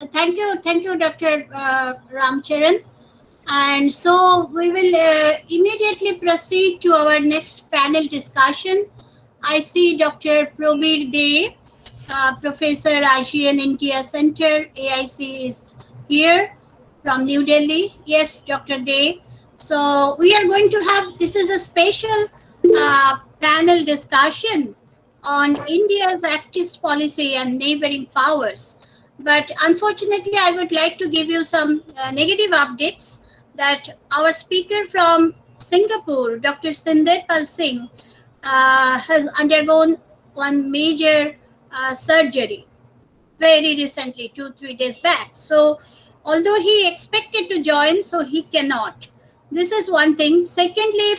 Thank you, Dr. Ramcharan. And so we will immediately proceed to our next panel discussion. I see Dr. Probir De, Professor Asian India Center, AIC is here from New Delhi. Yes, Dr. De. So we are going to have, this is a special panel discussion on India's activist policy and neighboring powers. But unfortunately, I would like to give you some negative updates that our speaker from Singapore, Dr. Sundar Pal Singh, has undergone one major surgery very recently, 2 3 days back. So, although he expected to join, so he cannot. This is one thing. Secondly,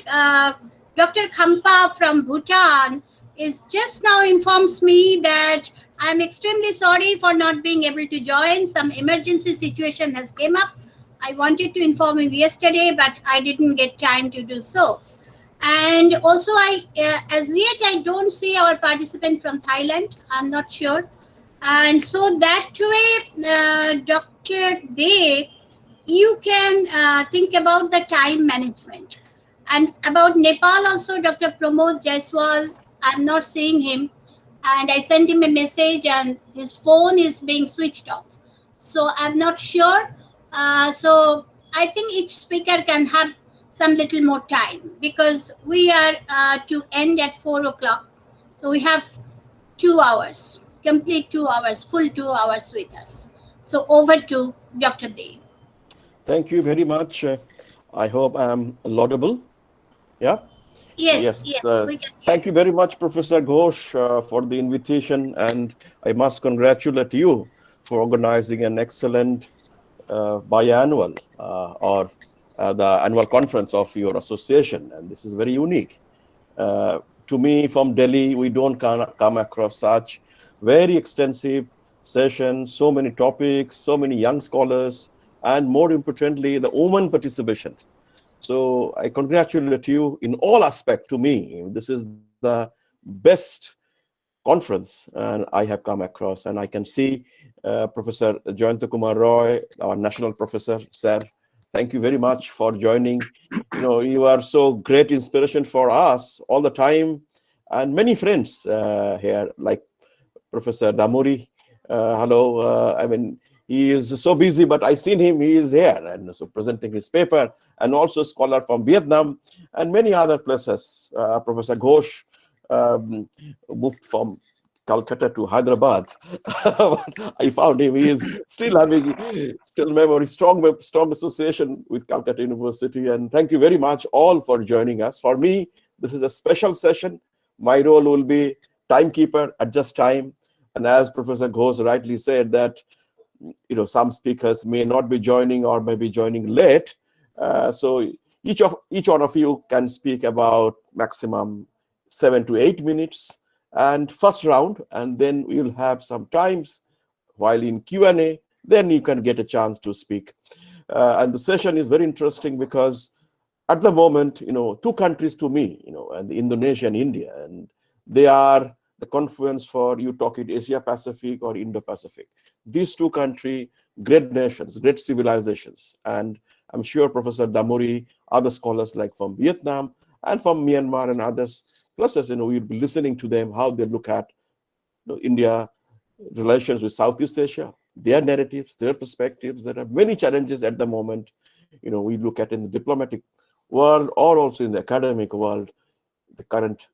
Dr. Khampa from Bhutan is just now informs me that I'm extremely sorry for not being able to join. Some emergency situation has came up. I wanted to inform him yesterday, but I didn't get time to do so. And also, I as yet I don't see our participant from Thailand. I'm not sure. And so that way, Dr. Day, you can think about the time management. And about Nepal also, Dr. Pramod Jaiswal, I'm not seeing him. And I sent him a message and his phone is being switched off. So I'm not sure. So I think each speaker can have some little more time because we are to end at 4 o'clock. So we have 2 hours, complete 2 hours, full 2 hours with us. So over to Dr. Dev. Thank you very much. I hope I'm laudable. Yeah. Yes, Yes. yes, we can hear Thank you very much, Professor Ghosh, for the invitation. And I must congratulate you for organizing an excellent biannual or the annual conference of your association. And this is very unique. To me, from Delhi, we don't come across such very extensive sessions, so many topics, so many young scholars, and more importantly, the women participation. So I congratulate you in all aspects. To me, this is the best conference and I have come across, and I can see Professor Jayanta Kumar Roy, our national professor, sir. Thank you very much for joining. You are so great inspiration for us all the time, and many friends here, like Professor Damuri. Hello. I mean, he is so busy, but I seen him. He is here and so presenting his paper, and also scholar from Vietnam and many other places. Professor Ghosh moved from Calcutta to Hyderabad. I found him. He is still having still memory, strong association with Calcutta University. And thank you very much all for joining us. For me, this is a special session. My role will be timekeeper, adjust time. And as Professor Ghosh rightly said that some speakers may not be joining or may be joining late. So each one of you can speak about maximum 7 to 8 minutes and first round, and then we'll have some times while in Q&A, then you can get a chance to speak. And the session is very interesting because at the moment, two countries to me, and Indonesia and India, and they are the confluence for you talk it Asia Pacific or Indo Pacific. These two countries, great nations, great civilizations, and I'm sure Professor Damuri, other scholars like from Vietnam and from Myanmar and others places, we'll be listening to them how they look at India relations with Southeast Asia, their narratives, their perspectives. There are many challenges at the moment. We look at in the diplomatic world or also in the academic world, the current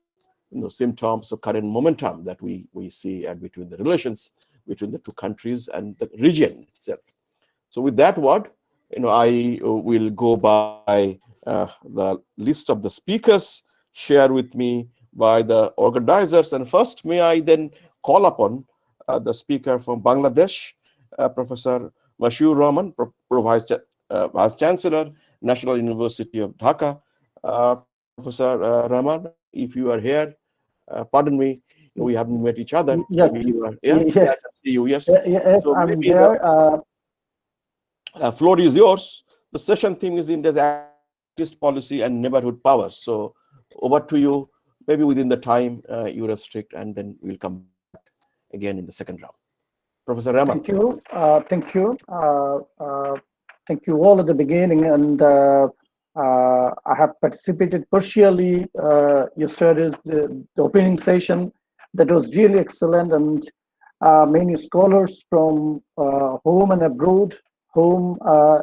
symptoms or current momentum that we see and between the relations between the two countries and the region itself. So with that word, I will go by the list of the speakers shared with me by the organizers. And first, may I then call upon the speaker from Bangladesh, Professor Mashur Rahman, Vice Chancellor, National University of Dhaka. Professor Rahman, if you are here, pardon me, we haven't met each other. Yes, Maybe you are, yeah, I yes, can see you, yes. yes, So I'm maybe the there. floor is yours. The session theme is India's activist policy and neighborhood powers. So over to you. Maybe within the time you restrict, and then we'll come back again in the second round. Professor Rahman. Thank you. Thank you all at the beginning. And I have participated partially yesterday's the opening session that was really excellent, and many scholars from home and abroad, home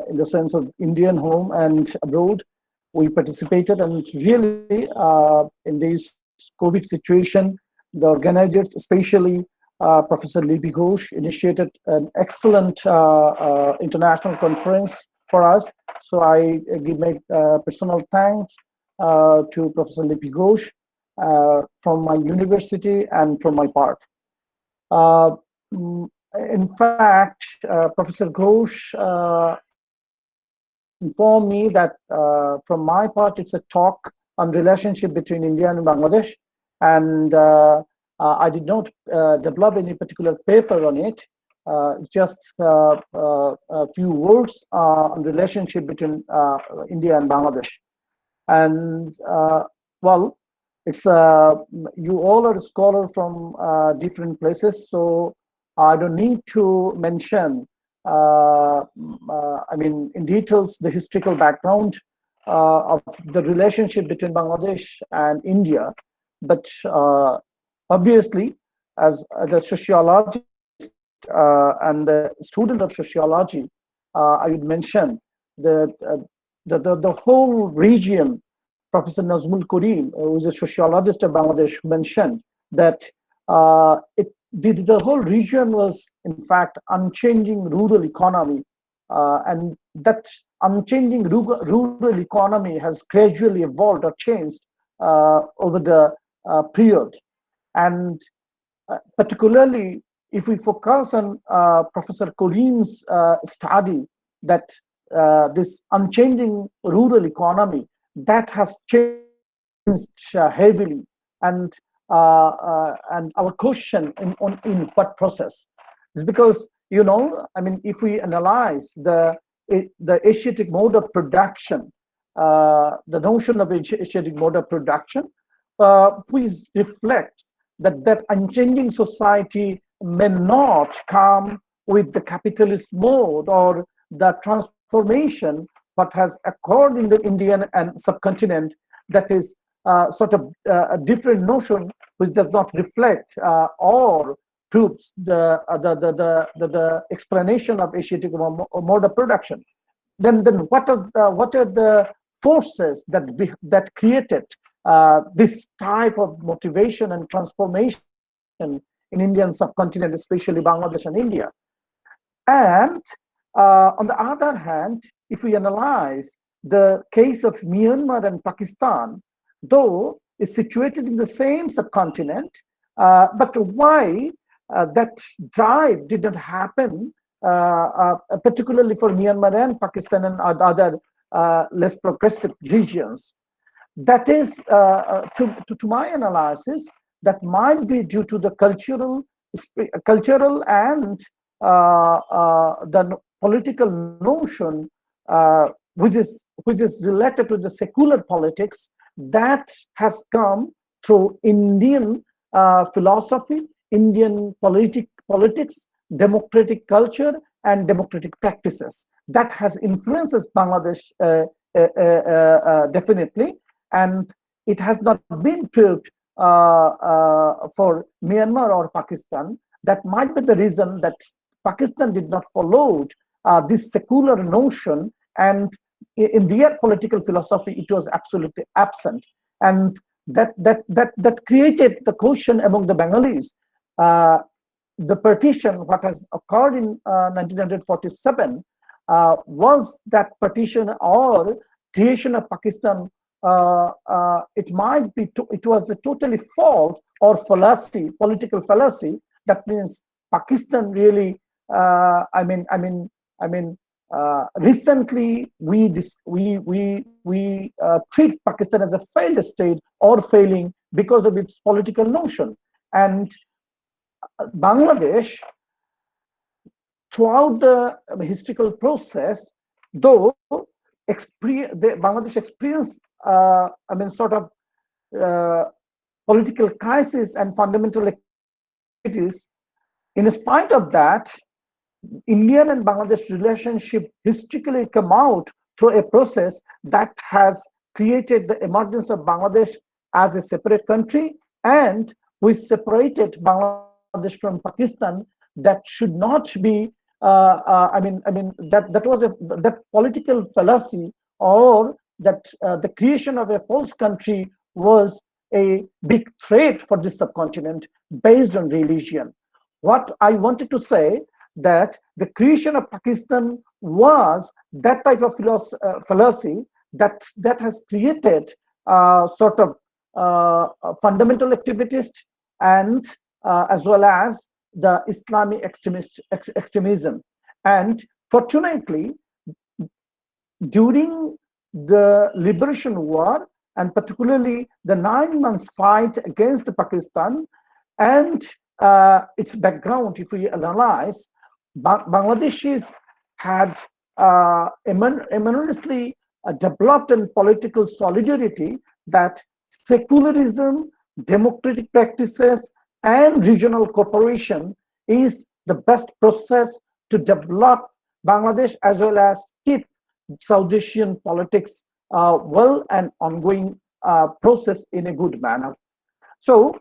in the sense of Indian home and abroad, we participated. And really in this COVID situation, the organizers, especially Professor Libby Ghosh, initiated an excellent international conference for us. So I give my personal thanks to Professor Libby Ghosh from my university and from my part. Uh, in fact, Professor Ghosh informed me that from my part, it's a talk on relationship between India and Bangladesh. And I did not develop any particular paper on it, just a few words on relationship between India and Bangladesh. And well, it's you all are scholars from different places, so I don't need to mention I mean in details the historical background of the relationship between Bangladesh and India, but obviously as a sociologist and a student of sociology, I would mention that the whole region. Professor Nazmul Karim, who is a sociologist of Bangladesh, mentioned that the whole region was, in fact, unchanging rural economy, and that unchanging rural economy has gradually evolved or changed over the period. And particularly, if we focus on Professor Karim's study, that this unchanging rural economy that has changed heavily, and our question in what process is because I mean if we analyze the Asiatic mode of production, the notion of Asiatic mode of production, please reflect that unchanging society may not come with the capitalist mode or the transformation what has occurred in the Indian and subcontinent, that is sort of a different notion which does not reflect or proves the explanation of Asiatic mode of production. Then what are the forces that created this type of motivation and transformation in Indian subcontinent, especially Bangladesh and India? And on the other hand, if we analyze the case of Myanmar and Pakistan, though is situated in the same subcontinent, but why that drive did not happen, particularly for Myanmar and Pakistan and other less progressive regions? That is, to my analysis, that might be due to the cultural and the political notion, which is related to the secular politics that has come through Indian philosophy, Indian politics, democratic culture, and democratic practices that has influences Bangladesh definitely, and it has not been proved for Myanmar or Pakistan. That might be the reason that Pakistan did not follow this secular notion, and in their political philosophy, it was absolutely absent, and that created the question among the Bengalis. The partition, what has occurred in 1947, was that partition or creation of Pakistan. It was a totally false or fallacy, political fallacy. That means Pakistan really. Recently we treat Pakistan as a failed state or failing because of its political notion, and Bangladesh throughout the historical process, though Bangladesh experienced sort of political crisis and fundamental activities, In spite of that, Indian and Bangladesh relationship historically come out through a process that has created the emergence of Bangladesh as a separate country, and we separated Bangladesh from Pakistan. That should not be. That was that political fallacy, or that the creation of a false country was a big threat for this subcontinent based on religion. What I wanted to say, that the creation of Pakistan was that type of fallacy that has created sort of fundamental activists, and as well as the Islamic extremism. And fortunately, during the liberation war, and particularly the 9 months fight against Pakistan, and its background, if we analyze, Bangladeshis had enormously developed in political solidarity, that secularism, democratic practices, and regional cooperation is the best process to develop Bangladesh, as well as keep South Asian politics well and ongoing process in a good manner. So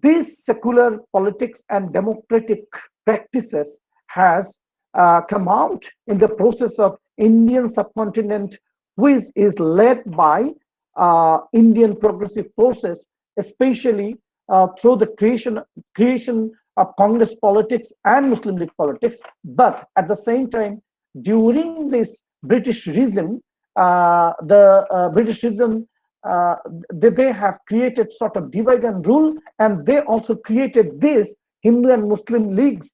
these secular politics and democratic practices has come out in the process of Indian subcontinent, which is led by Indian progressive forces, especially through the creation of Congress politics and Muslim League politics. But at the same time, during this British regime, the British regime, they have created sort of divide and rule, and they also created this Hindu and Muslim leagues,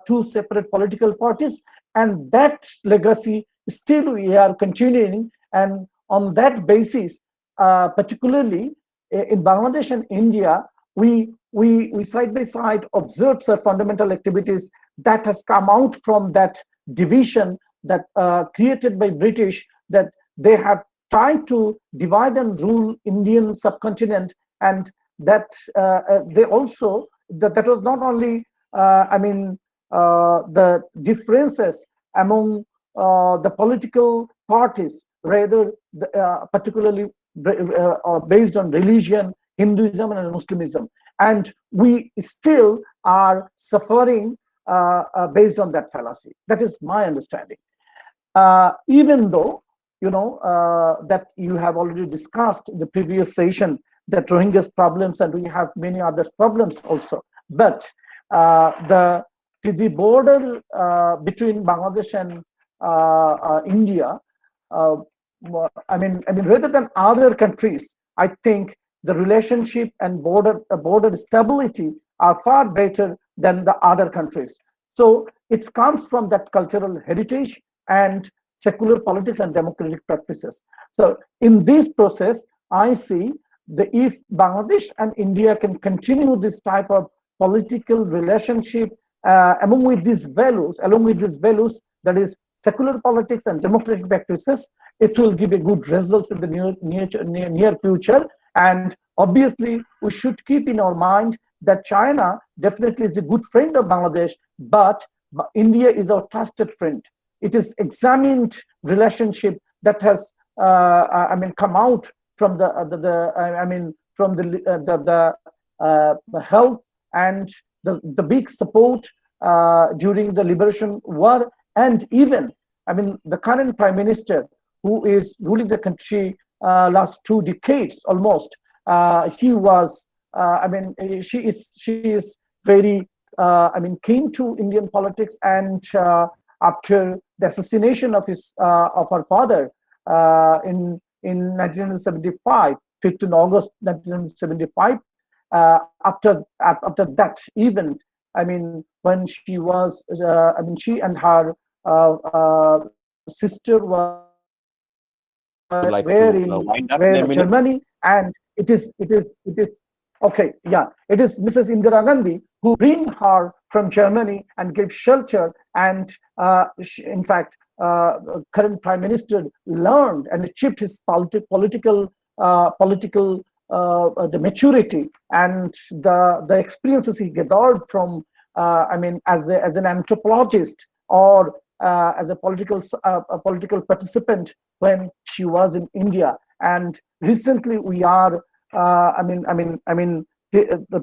two separate political parties, and that legacy still we are continuing. And on that basis, particularly in Bangladesh and India, we side by side observed some fundamental activities that has come out from that division that created by British, that they have tried to divide and rule Indian subcontinent, and that they also, that was not only the differences among the political parties, rather particularly based on religion, Hinduism and Muslimism, and we still are suffering based on that fallacy. That is my understanding. Even though, that you have already discussed in the previous session, that Rohingyas problems, and we have many other problems also. But the border between Bangladesh and India, rather than other countries, I think the relationship and border stability are far better than the other countries. So it comes from that cultural heritage and secular politics and democratic practices. So in this process, I see if Bangladesh and India can continue this type of political relationship along with these values, that is secular politics and democratic practices, it will give a good results in the near future. And obviously, we should keep in our mind that China definitely is a good friend of Bangladesh, but India is our trusted friend. It is examined relationship that has, come out from the help and the big support during the liberation war, and even, the current prime minister who is ruling the country last 2 decades almost. He was, she is very, keen to Indian politics, and after the assassination of her father in 1975, 15 August 1975, after that event, when she was, she and her sister Like were to in wind up in a minute. Germany, and it is okay. Yeah, it is Mrs. Indira Gandhi who bring her from Germany and gave shelter, and in fact, current prime minister learned and achieved his political the maturity and the experiences he gathered from as an anthropologist or as a political participant when she was in India. And recently, we are, the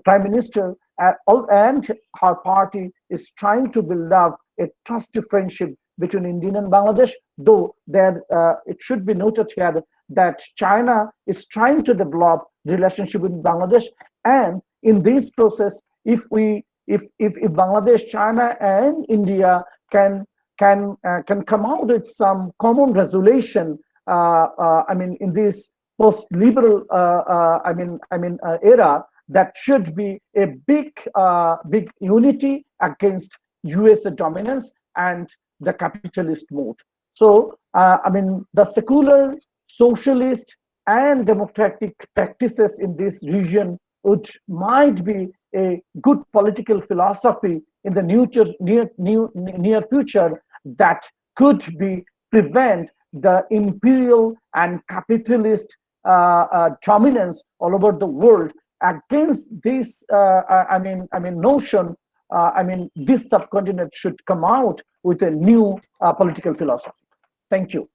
Prime Minister and her party is trying to build up a trusty friendship between India and Bangladesh. Though there, it should be noted here that China is trying to develop relationship with Bangladesh, and in this process, if Bangladesh, China, and India can come out with some common resolution, in this post-liberal, era, that should be a big unity against US dominance and the capitalist mode. So, the secular, socialist, and democratic practices in this region would might be a good political philosophy in the near future that could be prevent the imperial and capitalist dominance all over the world. Against this, notion, this subcontinent should come out with a new political philosophy. Thank you.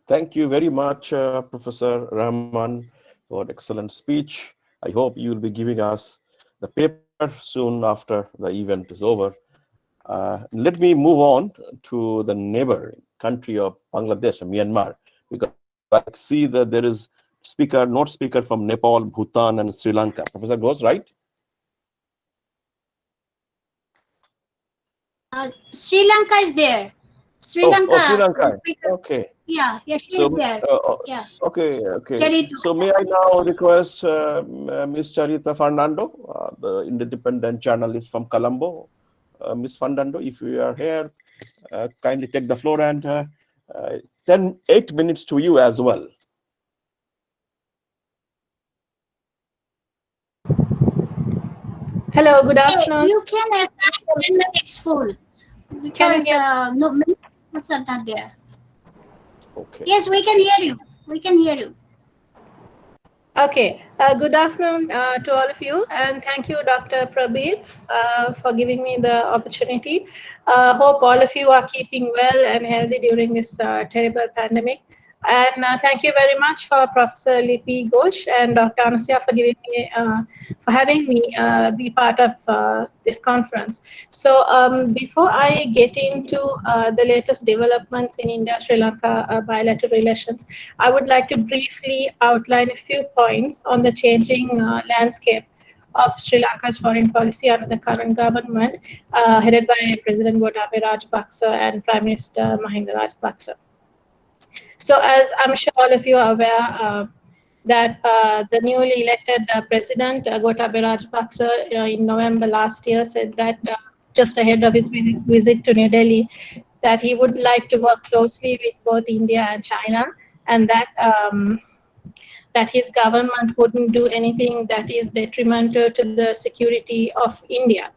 Thank you very much, Professor Rahman, for an excellent speech. I hope you will be giving us the paper soon after the event is over. Let me move on to the neighboring country of Bangladesh, Myanmar, because I see that there is note speaker from Nepal, Bhutan, and Sri Lanka. Professor Ghosh, right? Sri Lanka is there. Sri Sri Lanka, the Lanka. speaker. Okay. Yeah, she is So, there. Yeah, okay. Charito. So, may I now request Ms. Charita Fernando, the independent journalist from Colombo. Ms. Fernando, if you are here, kindly take the floor, and 8 minutes to you as well. Hello, good Hey, afternoon. you can assign 10 minutes full Can you because hear? no minutes are not there. Okay. Yes, we can hear you. We can hear you. Okay. Good afternoon to all of you, and thank you, Dr. Prabir, for giving me the opportunity. Hope all of you are keeping well and healthy during this terrible pandemic. And thank you very much for Professor Lipi Ghosh and Dr. Anusia for having me be part of this conference. So before I get into the latest developments in India-Sri Lanka bilateral relations, I would like to briefly outline a few points on the changing landscape of Sri Lanka's foreign policy under the current government headed by President Gotabaya Rajapaksa and Prime Minister Mahinda Rajapaksa. So as I'm sure all of you are aware, that the newly elected president, Gotabaya Rajapaksa, in November last year said that just ahead of his visit to New Delhi, that he would like to work closely with both India and China, and that his government wouldn't do anything that is detrimental to the security of India.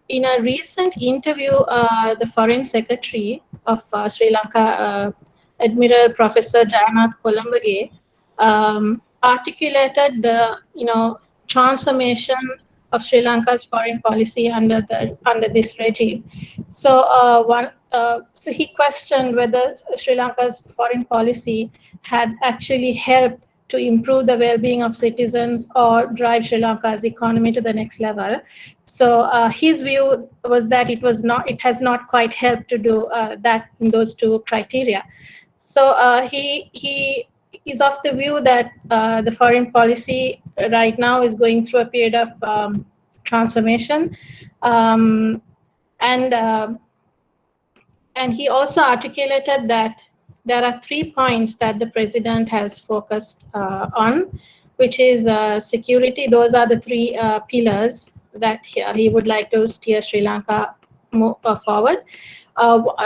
In a recent interview, the Foreign Secretary of Sri Lanka, Admiral Professor Jayanath Kolambage, articulated the transformation of Sri Lanka's foreign policy under this regime. So so he questioned whether Sri Lanka's foreign policy had actually helped to improve the well-being of citizens or drive Sri Lanka's economy to the next level. So his view was that it has not quite helped to do that in those two criteria. So he is of the view that the foreign policy right now is going through a period of transformation, um, and he also articulated that there are 3 points that the president has focused on, which is security. Those are the 3 pillars that he would like to steer Sri Lanka forward.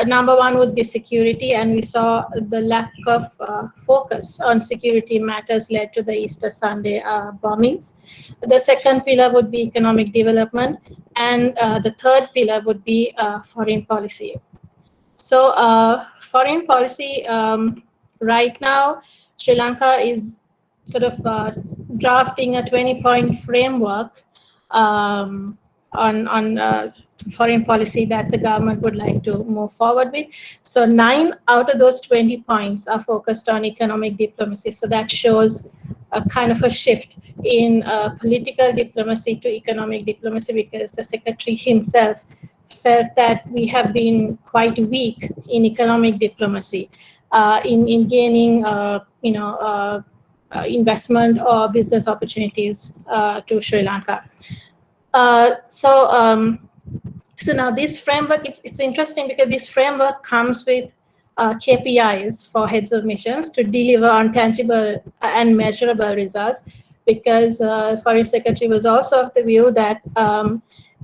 Number 1 would be security, and we saw the lack of focus on security matters led to the Easter Sunday bombings. The second pillar would be economic development, and the third pillar would be foreign policy. So foreign policy, right now, Sri Lanka is sort of drafting a 20-point framework, on foreign policy that the government would like to move forward with. So 9 out of those 20 points are focused on economic diplomacy. So that shows a kind of a shift in political diplomacy to economic diplomacy, because the secretary himself felt that we have been quite weak in economic diplomacy, in gaining investment or business opportunities to Sri Lanka. So now this framework, it's interesting because this framework comes with KPIs for heads of missions to deliver on tangible and measurable results, because Foreign Secretary was also of the view that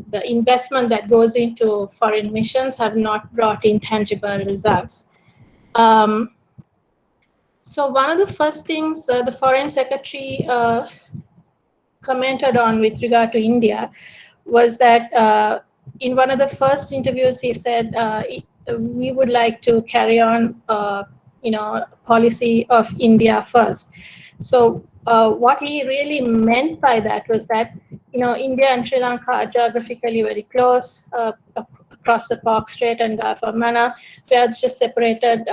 the investment that goes into foreign missions have not brought in tangible results. So one of the first things the Foreign Secretary commented on with regard to India was that in one of the first interviews he said we would like to carry on policy of India first. So what he really meant by that was that India and Sri Lanka are geographically very close, across the Park Strait and Gulf of Mannar. We are just separated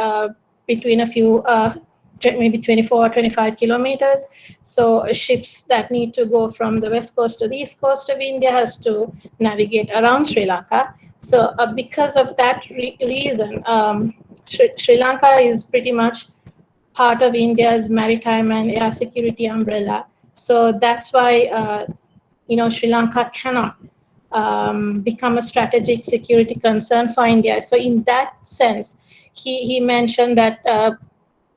between a few maybe 24 or 25 kilometers. So ships that need to go from the west coast to the east coast of India has to navigate around Sri Lanka. So because of that reason, Sri Lanka is pretty much part of India's maritime and air security umbrella. So that's why Sri Lanka cannot become a strategic security concern for India. So in that sense, he mentioned that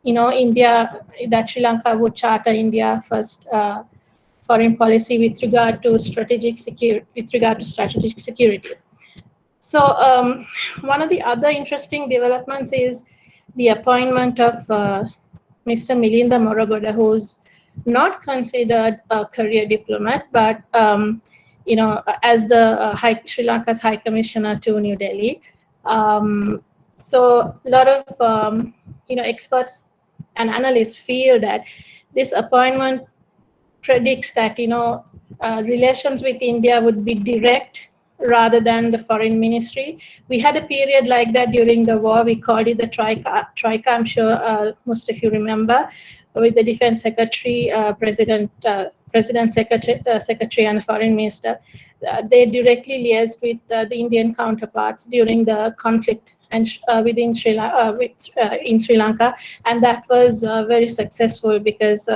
that Sri Lanka would charter India first foreign policy with regard to strategic security. So one of the other interesting developments is the appointment of Mr. Milinda Morogoda, who's not considered a career diplomat, but as the Sri Lanka's High Commissioner to New Delhi. So a lot of experts and analysts feel that this appointment predicts that relations with India would be direct rather than the foreign ministry. We had a period like that during the war. We called it the Troika. I'm sure most of you remember, with the defense secretary, president secretary, and the foreign minister. They directly liaised with the Indian counterparts during the conflict and in Sri Lanka, and that was very successful because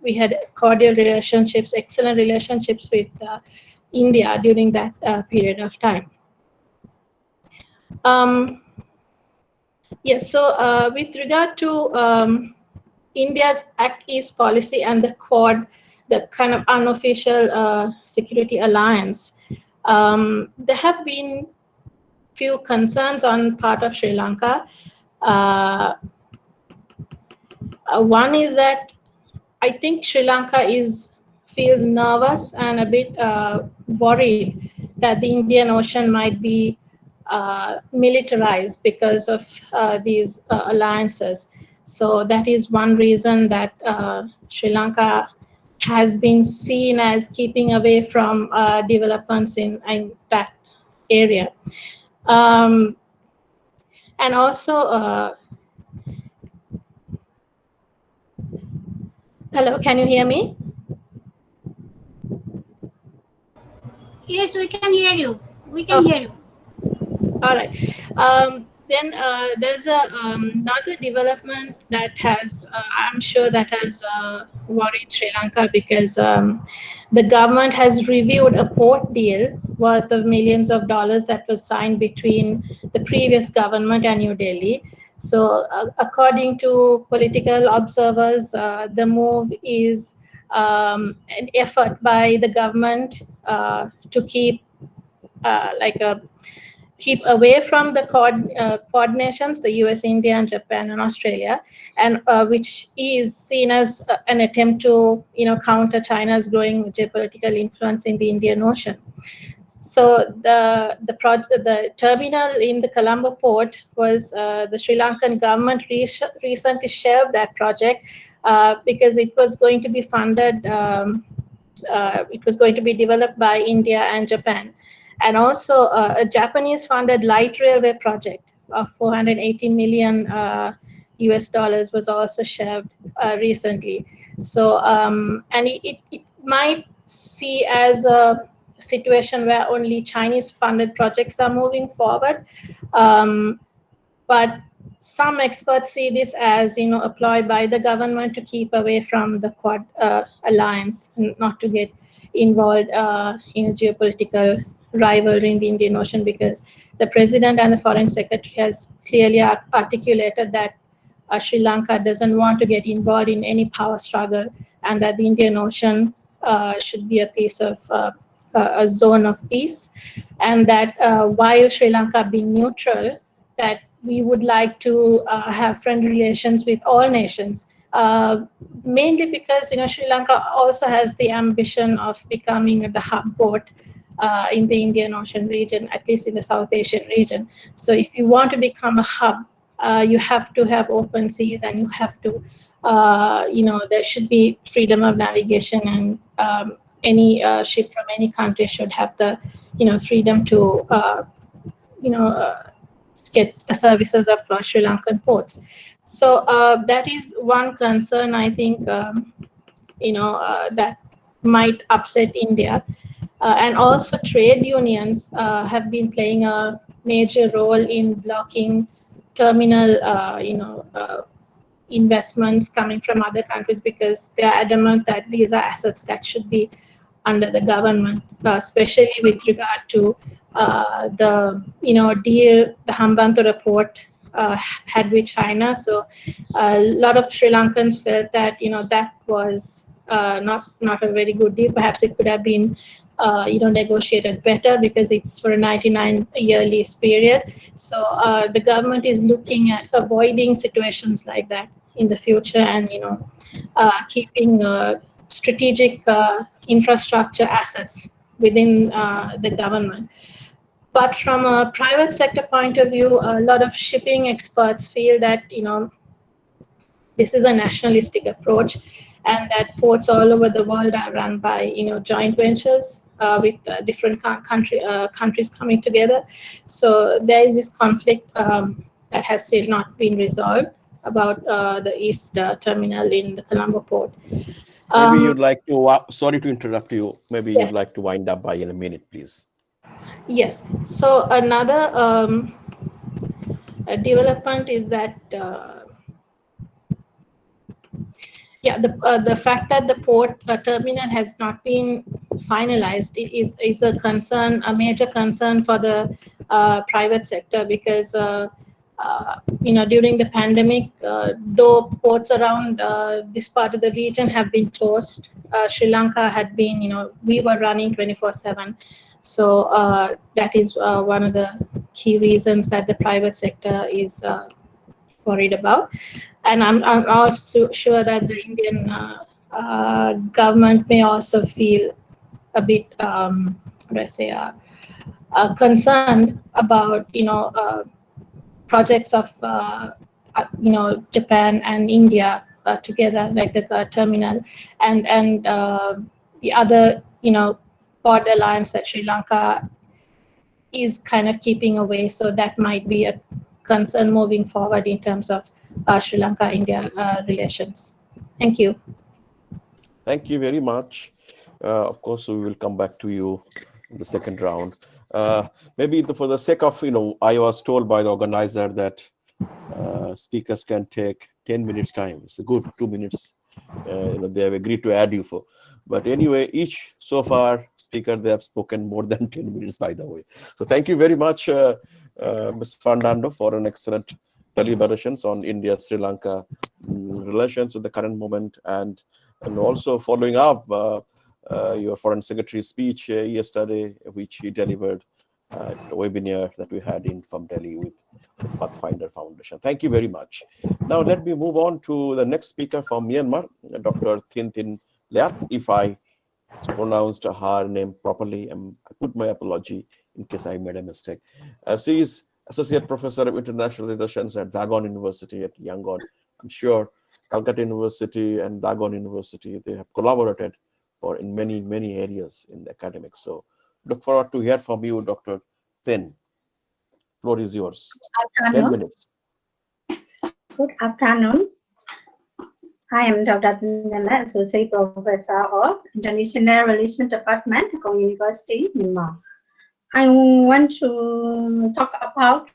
we had cordial relationships, excellent relationships with India during that period of time. Yes, so with regard to India's Act East policy and the Quad, the kind of unofficial security alliance, there have been few concerns on part of Sri Lanka. One is that I think Sri Lanka feels nervous and a bit worried that the Indian Ocean might be militarized because of these alliances. So that is one reason that Sri Lanka has been seen as keeping away from developments in that area. And also, hello, can you hear me? Yes, we can hear you. We can hear you. All right. Then there's another development that I'm sure that has worried Sri Lanka, because the government has reviewed a port deal worth of millions of dollars that was signed between the previous government and New Delhi. So according to political observers, the move is an effort by the government to keep keep away from the Quad nations, the US, India, and Japan, and Australia, and which is seen as an attempt to counter China's growing geopolitical influence in the Indian Ocean. So the terminal in the Colombo port was the Sri Lankan government recently shelved that project because it was going to be funded. It was going to be developed by India and Japan. And also a Japanese-funded light railway project of 480 million US dollars was also shelved recently. So, and it might see as a situation where only Chinese-funded projects are moving forward. But some experts see this as, a ploy by the government to keep away from the Quad alliance, not to get involved in a geopolitical rivalry in the Indian Ocean, because the president and the foreign secretary has clearly articulated that Sri Lanka doesn't want to get involved in any power struggle, and that the Indian Ocean should be a piece of a zone of peace, and that while Sri Lanka being neutral, that we would like to have friendly relations with all nations, mainly because Sri Lanka also has the ambition of becoming the hub port in the Indian Ocean region, at least in the South Asian region. So if you want to become a hub, you have to have open seas, and you have to, there should be freedom of navigation, and any ship from any country should have the, freedom to, you know, uh, get the services of Sri Lankan ports. So that is one concern, I think, that might upset India. And also trade unions have been playing a major role in blocking terminal, investments coming from other countries, because they are adamant that these are assets that should be under the government, especially with regard to the deal the Hambantota port had with China. So a lot of Sri Lankans felt that that was not a very good deal. Perhaps it could have been negotiated better, because it's for a 99-year lease period. So the government is looking at avoiding situations like that in the future, and keeping strategic infrastructure assets within the government. But from a private sector point of view, a lot of shipping experts feel that this is a nationalistic approach, and that ports all over the world are run by joint ventures with different countries coming together. So there is this conflict that has still not been resolved about the east terminal in the Colombo port. Maybe Um, you'd like to, sorry to interrupt you. Maybe you'd yes, like to wind up by in a minute, please. yes. So another development is that the fact that the port terminal has not been finalized is a concern, a major concern for the private sector, because during the pandemic, though ports around this part of the region have been closed, Sri Lanka had been, we were running 24/7. So that is one of the key reasons that the private sector is worried about. And I'm also sure that the Indian government may also feel a bit, let's say, concerned about projects of Japan and India together, like the terminal, and the other port alliance that Sri Lanka is kind of keeping away. So that might be a concern moving forward in terms of Sri Lanka-India relations. Thank you. Thank you very much. Of course, we will come back to you in the second round. Maybe for the sake of, I was told by the organizer that speakers can take 10 minutes time. It's a good 2 minutes. They have agreed to add you for. But anyway, each so far speaker, they have spoken more than 10 minutes, by the way. So thank you very much, Ms. Fernando, for an excellent deliberations on India-Sri Lanka relations at the current moment, and also following up your foreign secretary's speech yesterday, which he delivered at the webinar that we had from Delhi with Pathfinder Foundation. Thank you very much. Now let me move on to the next speaker from Myanmar, Dr. Thin Thin Liat. If I pronounced her name properly, I put my apology in case I made a mistake. She is Associate Professor of International Relations at Dagon University at Yangon. I'm sure Calcutta University and Dagon University, they have collaborated in many areas in the academics. So Look forward to hear from you, Dr. Thin. Floor is yours. 10 Afternoon. minutes. Good afternoon. I am Dr. Nana, Associate Professor of International Relations Department, Hong University, Myanmar. I want to talk about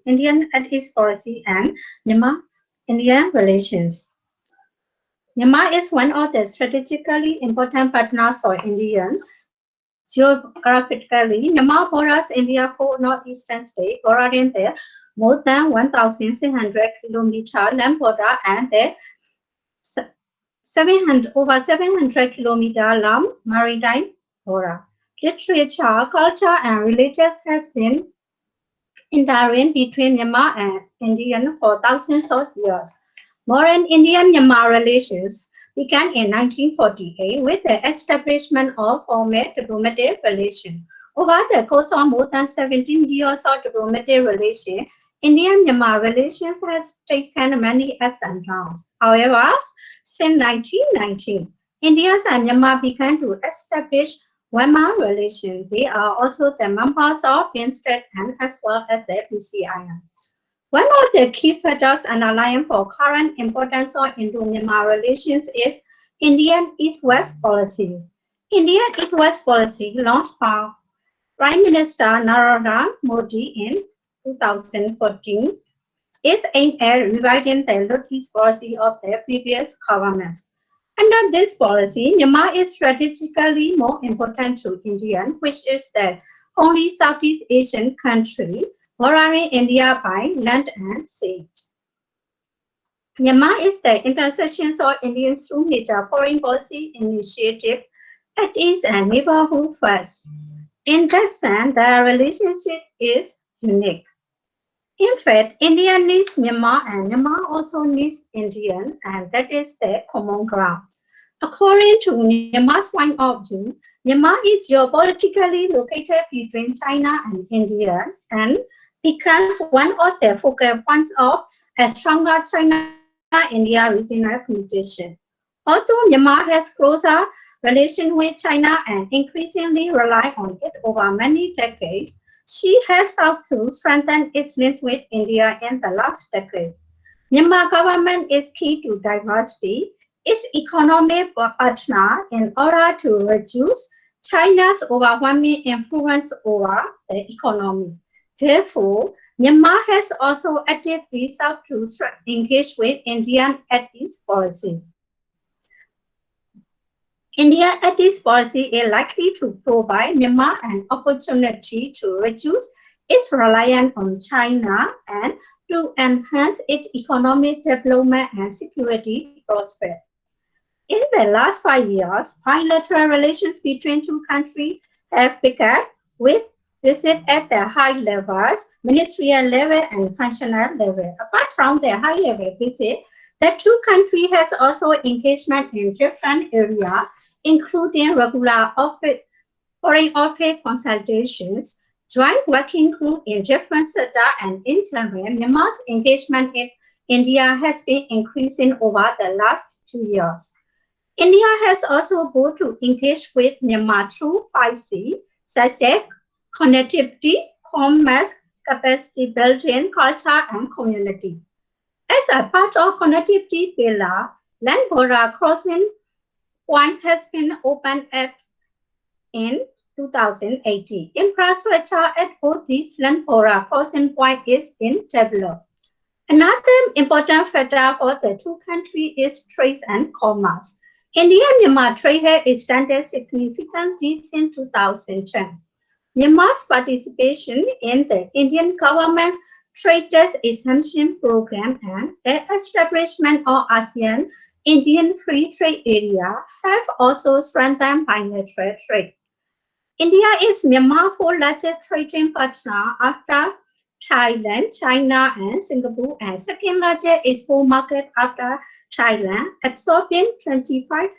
Indian and its policy and Myanmar-India relations. Myanmar is one of the strategically important partners for India. Geographically, Myanmar borders India for northeastern states, bordering the more than 1,600 kilometer land border and the 700 kilometer long maritime border. Literature, culture, and religion has been intertwined between Myanmar and India for thousands of years. Modern Indian-Myanmar relations began in 1948 with the establishment of formal diplomatic relations. Over the course of more than 17 years of diplomatic relations, Indian-Myanmar relations has taken many ups and downs. However, since 1990, India and Myanmar began to establish Myanmar relations. They are also the members of BIMSTEC and as well as the PCIM. One of the key factors underlying for current importance of Indo-Myanmar relations is Indian East-West policy. Indian East-West policy launched by Prime Minister Narendra Modi in 2014 is aimed at reviving the Northeast policy of the previous governments. Under this policy, Myanmar is strategically more important to India, which is the only Southeast Asian country bordering India by land and sea. Myanmar is the intersection of India's two major foreign policy initiatives. It is a neighborhood first. In that sense, the relationship is unique. In fact, India needs Myanmar and Myanmar also needs India, and that is the common ground. According to Myanmar's point of view, Myanmar is geopolitically located between China and India and becomes one of the focal points of a stronger China-India regional competition. Although Myanmar has closer relations with China and increasingly rely on it over many decades, she has sought to strengthen its links with India in the last decade. Myanmar government is key to diversity, its economic partner in order to reduce China's overwhelming influence over the economy. Therefore, Myanmar has also actively sought to engage with India at its policy. India at its policy is likely to provide Myanmar an opportunity to reduce its reliance on China and to enhance its economic development and security prospects. In the last 5 years, bilateral relations between two countries have begun with visits at the high levels, ministerial level and functional level. Apart from the high level visit, the two countries has also engagement in different areas, including regular foreign office consultations, joint working group in different sectors, and in general, Myanmar's engagement in India has been increasing over the last 2 years. India has also got to engage with Myanmar through policy such as connectivity, commerce, capacity building, culture, and community. As a part of connectivity pillar, land border crossing points has been opened in 2018. Infrastructure at both these land border crossing points is in development. Another important factor for the two countries is trade and commerce. India-Myanmar trade has extended significantly since 2010. Myanmar's participation in the Indian government's trade debt exemption program and the establishment of ASEAN Indian Free Trade Area have also strengthened bilateral trade. India is Myanmar's fourth largest trading partner after Thailand, China, and Singapore, and second largest export market after Thailand, absorbing 25%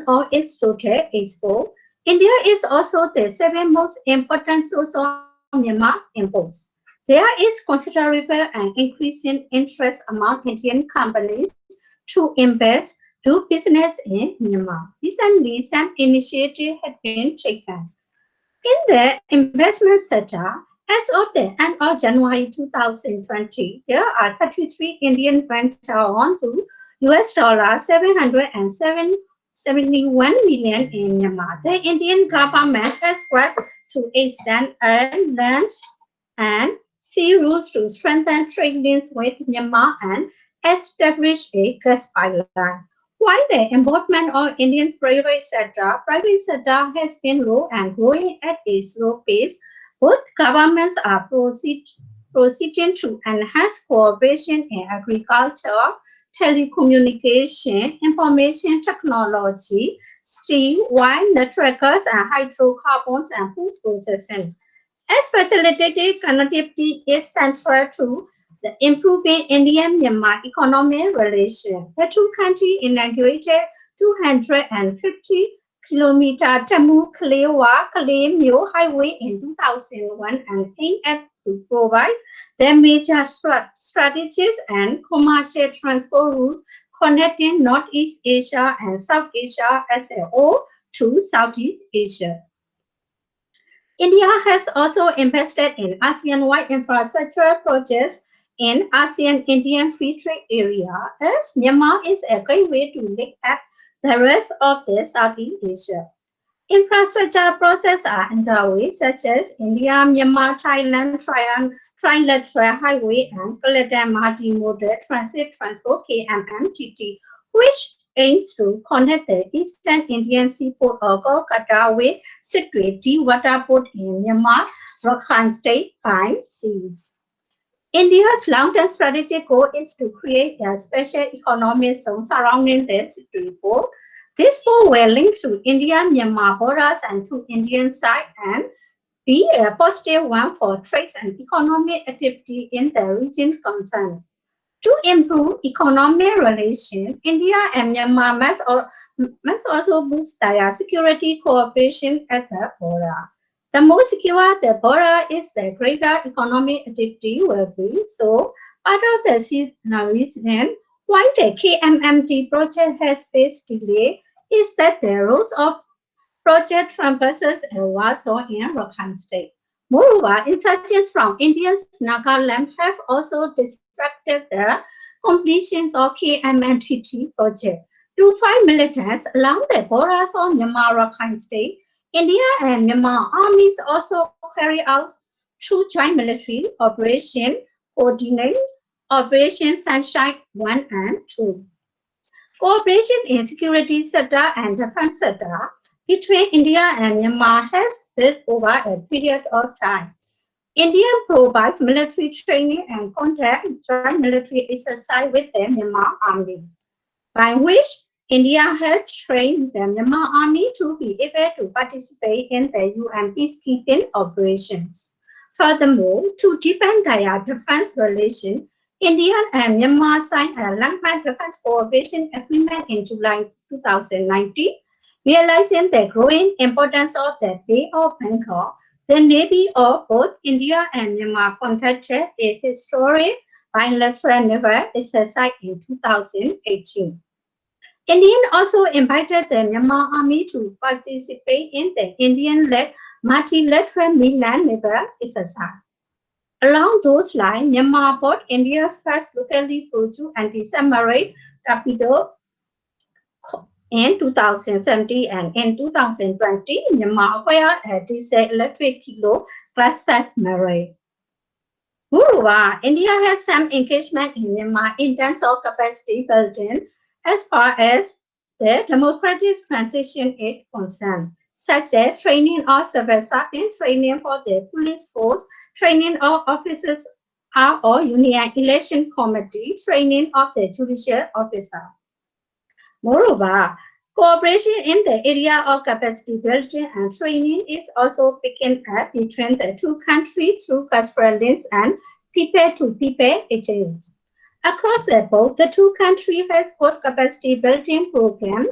of its total export. India is also the seventh most important source of Myanmar imports. There is considerable and increasing interest among Indian companies to invest, do business in Myanmar. Recently, some initiatives have been taken. In the investment sector, as of the end of January 2020, there are 33 Indian ventures on to US $771 million in Myanmar. The Indian government has pledged to extend land and sea routes to strengthen trade links with Myanmar and establish a gas pipeline. While the involvement of India's private sector has been low and growing at a slow pace, both governments are proceeding to enhance cooperation in agriculture, telecommunication, information technology, steel, wine, natural gas, and hydrocarbons and food processing. As facilitated connectivity is central to the improving Indian-Myanmar economic relations. The two countries inaugurated 250-kilometer Tamil-Kalewa-Kalem highway in 2001 and aimed at to provide the major strategies and commercial transport routes connecting Northeast Asia and South Asia as a whole to Southeast Asia. India has also invested in ASEAN-wide infrastructure projects in ASEAN-Indian Free Trade Area, as Myanmar is a gateway to link up the rest of the Southeast Asia. Infrastructure projects are underway, such as India-Myanmar-Thailand Trilateral Highway and Kaladan Multimodal Transit Transport KMMTT, which aims to connect the Eastern Indian Seaport of Kolkata with Situate Water Port in Myanmar, Rakhine State by sea. India's long-term strategic goal is to create a special economic zone surrounding the Situate port. This port will link to India-Myanmar borders and to Indian side and be a positive one for trade and economic activity in the region concerned. To improve economic relations, India and Myanmar must also boost their security cooperation at the border. The more secure the border is, the greater economic activity will be. So, part of the reason why the KMMT project has faced delay is that the roles of project traverses a war zone in Rakhine State. Moreover, insurgents from India's Nagaland have also distracted the completion of KMNTT project. To fight militants along the borders of Myanmar Rakhine State, India and Myanmar armies also carry out two joint military operations coordinated Operation Sunshine 1 and 2. Cooperation in security sector and defense sector between India and Myanmar has built over a period of time. India provides military training and conduct joint military exercise with the Myanmar Army, by which India has trained the Myanmar Army to be able to participate in the UN peacekeeping operations. Furthermore, to deepen their defense relations, India and Myanmar signed a landmark defense cooperation agreement in July 2019, realizing the growing importance of the Bay of Bengal. The Navy of both India and Myanmar conducted a historic bilateral naval exercise in 2018. India also invited the Myanmar Army to participate in the Indian-led multilateral mainland naval exercise. Along those lines, Myanmar bought India's first locally produced anti-submarine torpedo in 2017, and in 2020, Myanmar acquired a diesel-electric kilo-class submarine. Moreover, India has some engagement in Myanmar in terms of capacity building as far as the democratic transition is concerned, such as training of civil servants, training for the police force, training of officers or union election committee, training of the judicial officer. Moreover, cooperation in the area of capacity building and training is also picking up between the two countries through cultural links and people-to-people exchanges. Across the board, the two countries have got capacity building programs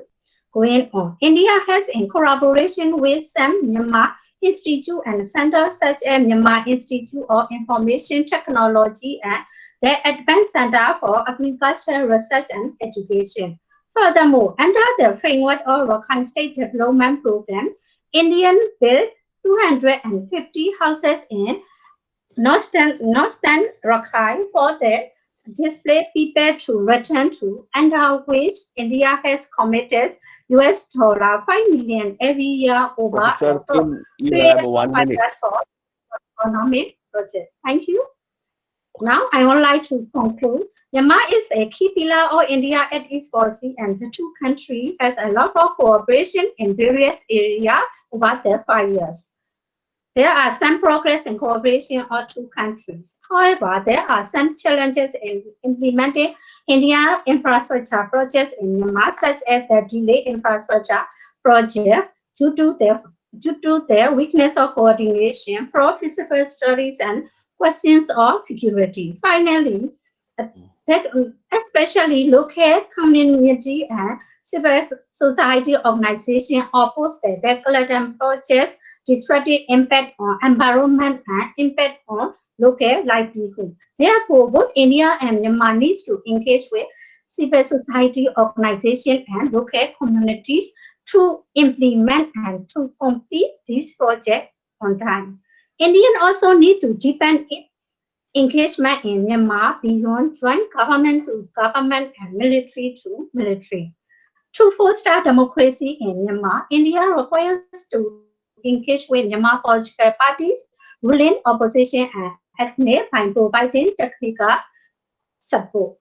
going on. India has, in collaboration with some Myanmar institutes and centers such as Myanmar Institute of Information Technology and the Advanced Center for Agricultural Research and Education. Furthermore, under the framework of Rakhine State Development Program, India built 250 houses in Northern Rakhine for the displaced people to return to, under which India has committed $5 million every year over a Professor Kim, you period have of one 5 minute. years for economic project. Thank you. Now, I would like to conclude. Myanmar is a key pillar of India at its policy, and the two countries has a lot of cooperation in various areas over the 5 years. There are some progress in cooperation of two countries. However, there are some challenges in implementing India infrastructure projects in Myanmar, such as the delayed infrastructure project due to their weakness of coordination, for feasible studies, and questions of security. Finally, that especially local community and civil society organizations oppose the development projects, destructive impact on environment and impact on local livelihood. Therefore, both India and Myanmar needs to engage with civil society organizations and local communities to implement and to complete this project on time. India also need to deepen its engagement in Myanmar beyond joint government to government and military to military. To foster democracy in Myanmar, India requires to engage with Myanmar political parties, ruling opposition, and ethnic by providing technical support.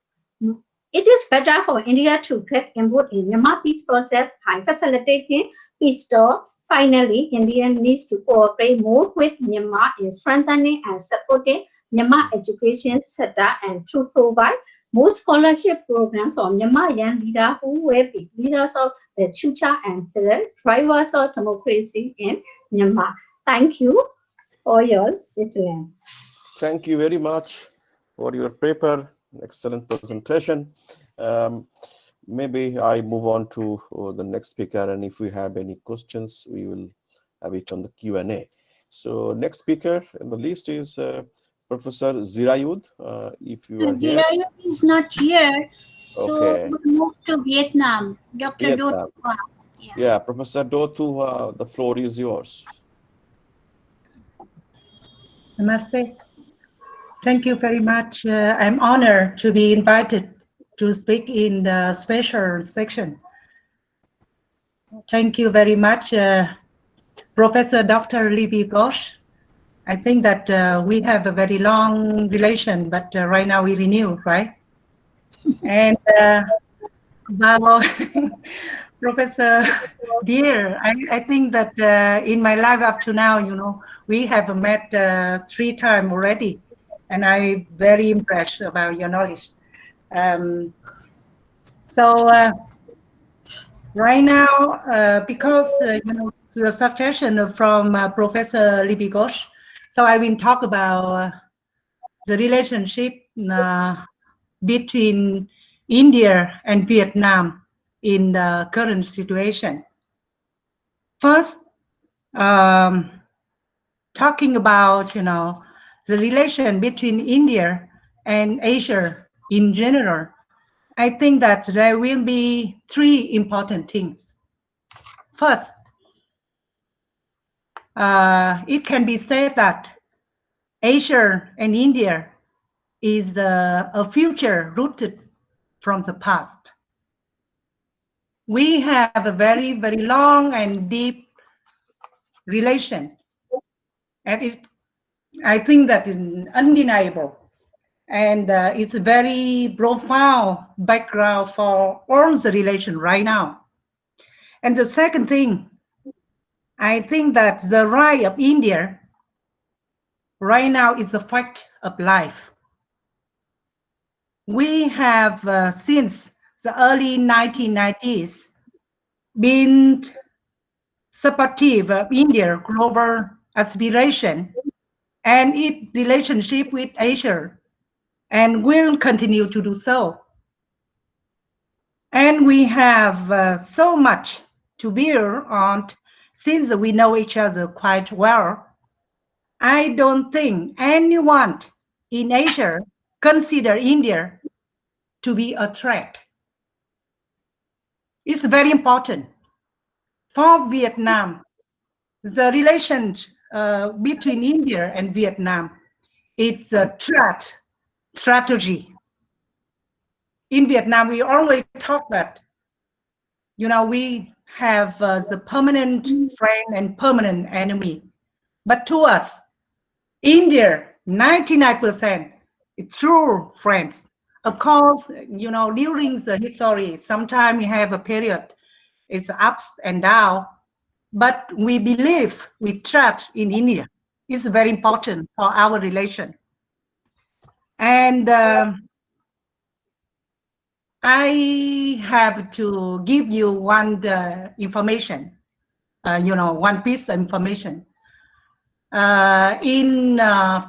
It is better for India to get involved in Myanmar peace process by facilitating peace talks. Finally, India needs to cooperate more with Myanmar in strengthening and supporting Myanmar education sector and to provide more scholarship programs for Myanmar young leaders who will be leaders of the future and the drivers of democracy in Myanmar. Thank you for your listening. Thank you very much for your paper. Excellent presentation. Um, Maybe I move on to the next speaker, and if we have any questions, we will have it on the Q&A. So next speaker in the list is Professor Zirayud. If you are here. Jirayu is not here, so Okay. we'll move to Vietnam. Dr. Do. Vietnam. Yeah. Yeah, Professor Dotu, the floor is yours. Namaste. Thank you very much. I'm honored to be invited to speak in the special section. Thank you very much, Professor Dr. Libby Ghosh. I think that we have a very long relation, but right now we renew, right? And about Professor Dear, I think that in my life up to now, you know, we have met 3 times already, and I'm very impressed about your knowledge. Right now, because you know, the suggestion from Professor Libby Ghosh, so I will talk about the relationship between India and Vietnam in the current situation. First, talking about, you know, the relation between India and Asia in general, I think that there will be 3 important things. First, it can be said that Asia and India is a future rooted from the past. We have a very, very long and deep relation, and I think that is undeniable, and it's a very profound background for all the relation right now. And the second thing, I think that the rise of India right now is a fact of life. We have since the early 1990s been supportive of India's global aspiration and its relationship with Asia, and will continue to do so. And we have so much to build on since we know each other quite well. I don't think anyone in Asia consider India to be a threat. It's very important for Vietnam the relation between India and Vietnam, it's a strategy. In Vietnam, we always talk that, we have the permanent friend and permanent enemy. But to us, India, 99% true friends. Of course, during the history, sometimes we have a period, it's ups and down, but we believe, we trust in India. It's very important for our relation. And I have to give you one information, one piece of information. In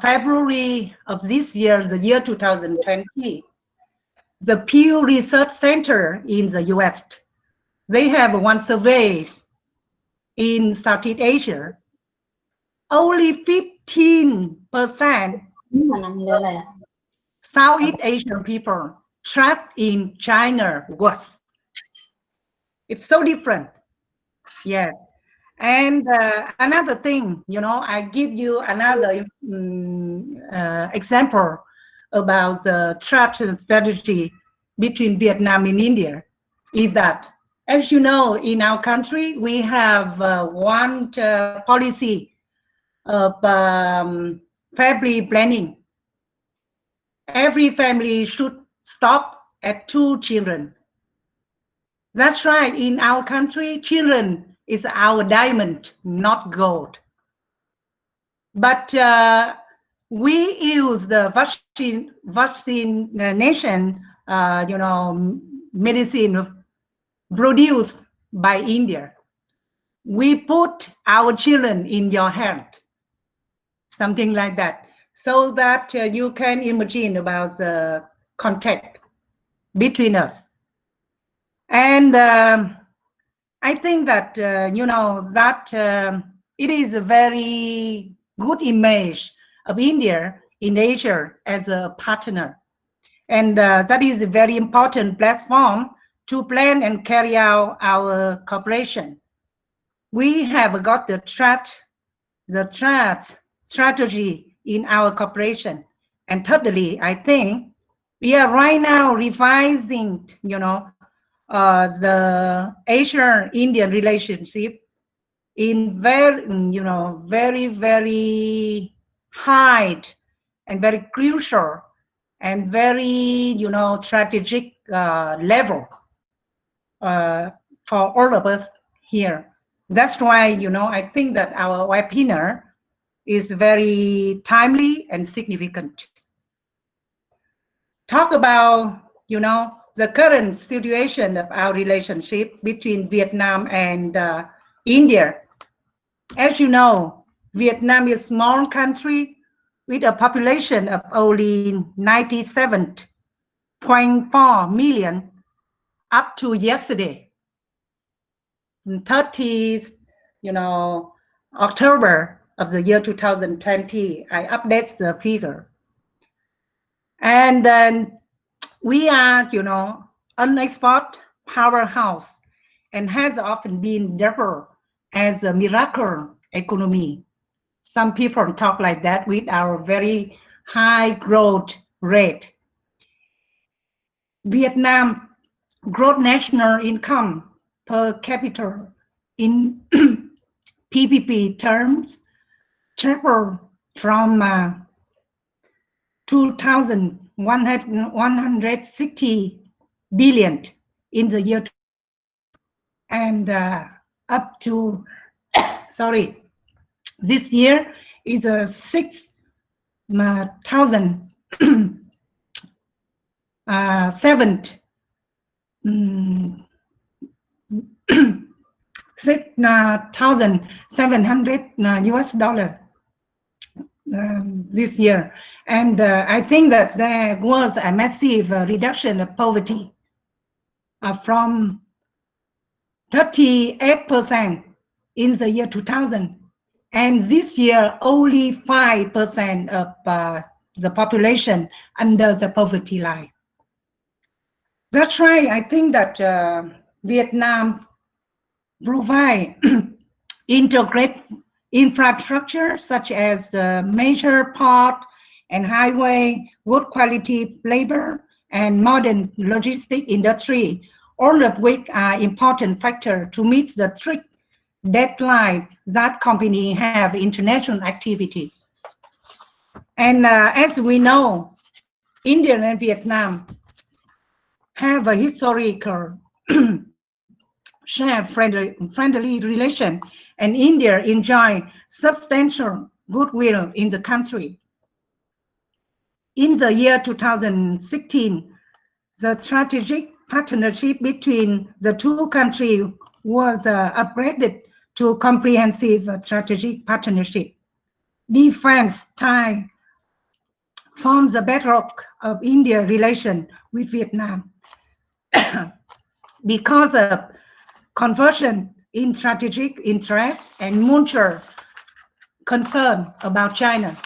February of this year, the year 2020, the Pew Research Center in the US, they have one survey in Southeast Asia. Only 15% Southeast Asian people trapped in China was. It's so different. Yeah. And another thing, I give you another example about the strategy between Vietnam and India is that, as you know, in our country, we have one policy of family planning. Every family should stop at 2 children. That's right. In our country, children is our diamond, not gold. But we use the vaccination, medicine produced by India. We put our children in your hand, something like that, so that you can imagine about the contact between us. And I think that, it is a very good image of India in Asia as a partner. And that is a very important platform to plan and carry out our cooperation. We have got the strategy in our cooperation. And thirdly, I think we are right now revising, the Asian-Indian relationship in very, very high and very crucial and very, strategic level for all of us here. That's why, I think that our webinar is very timely and significant. Talk about, the current situation of our relationship between Vietnam and India. As you know, Vietnam is a small country with a population of only 97.4 million up to yesterday, 30th, October of the year 2020. I update the figure. And then we are, an export powerhouse and has often been developed as a miracle economy. Some people talk like that with our very high growth rate. Vietnam gross national income per capita in PPP terms tripled from 2,160 billion in the year and up to this year is a 6,700 US dollar this year. And I think that there was a massive reduction of poverty from 38% in the year 2000. And this year, only 5% of the population under the poverty line. That's right. I think that Vietnam provide integrate infrastructure such as the major port and highway, good quality labor, and modern logistic industry, all of which are important factors to meet the strict deadline that company have international activity. And as we know, India and Vietnam have a historical share friendly relation, and India enjoy substantial goodwill in the country. In the year 2016, the strategic partnership between the two countries was upgraded to comprehensive strategic partnership. Defense tie forms the bedrock of India's relation with Vietnam because of conversion in strategic interest and mutual concern about China.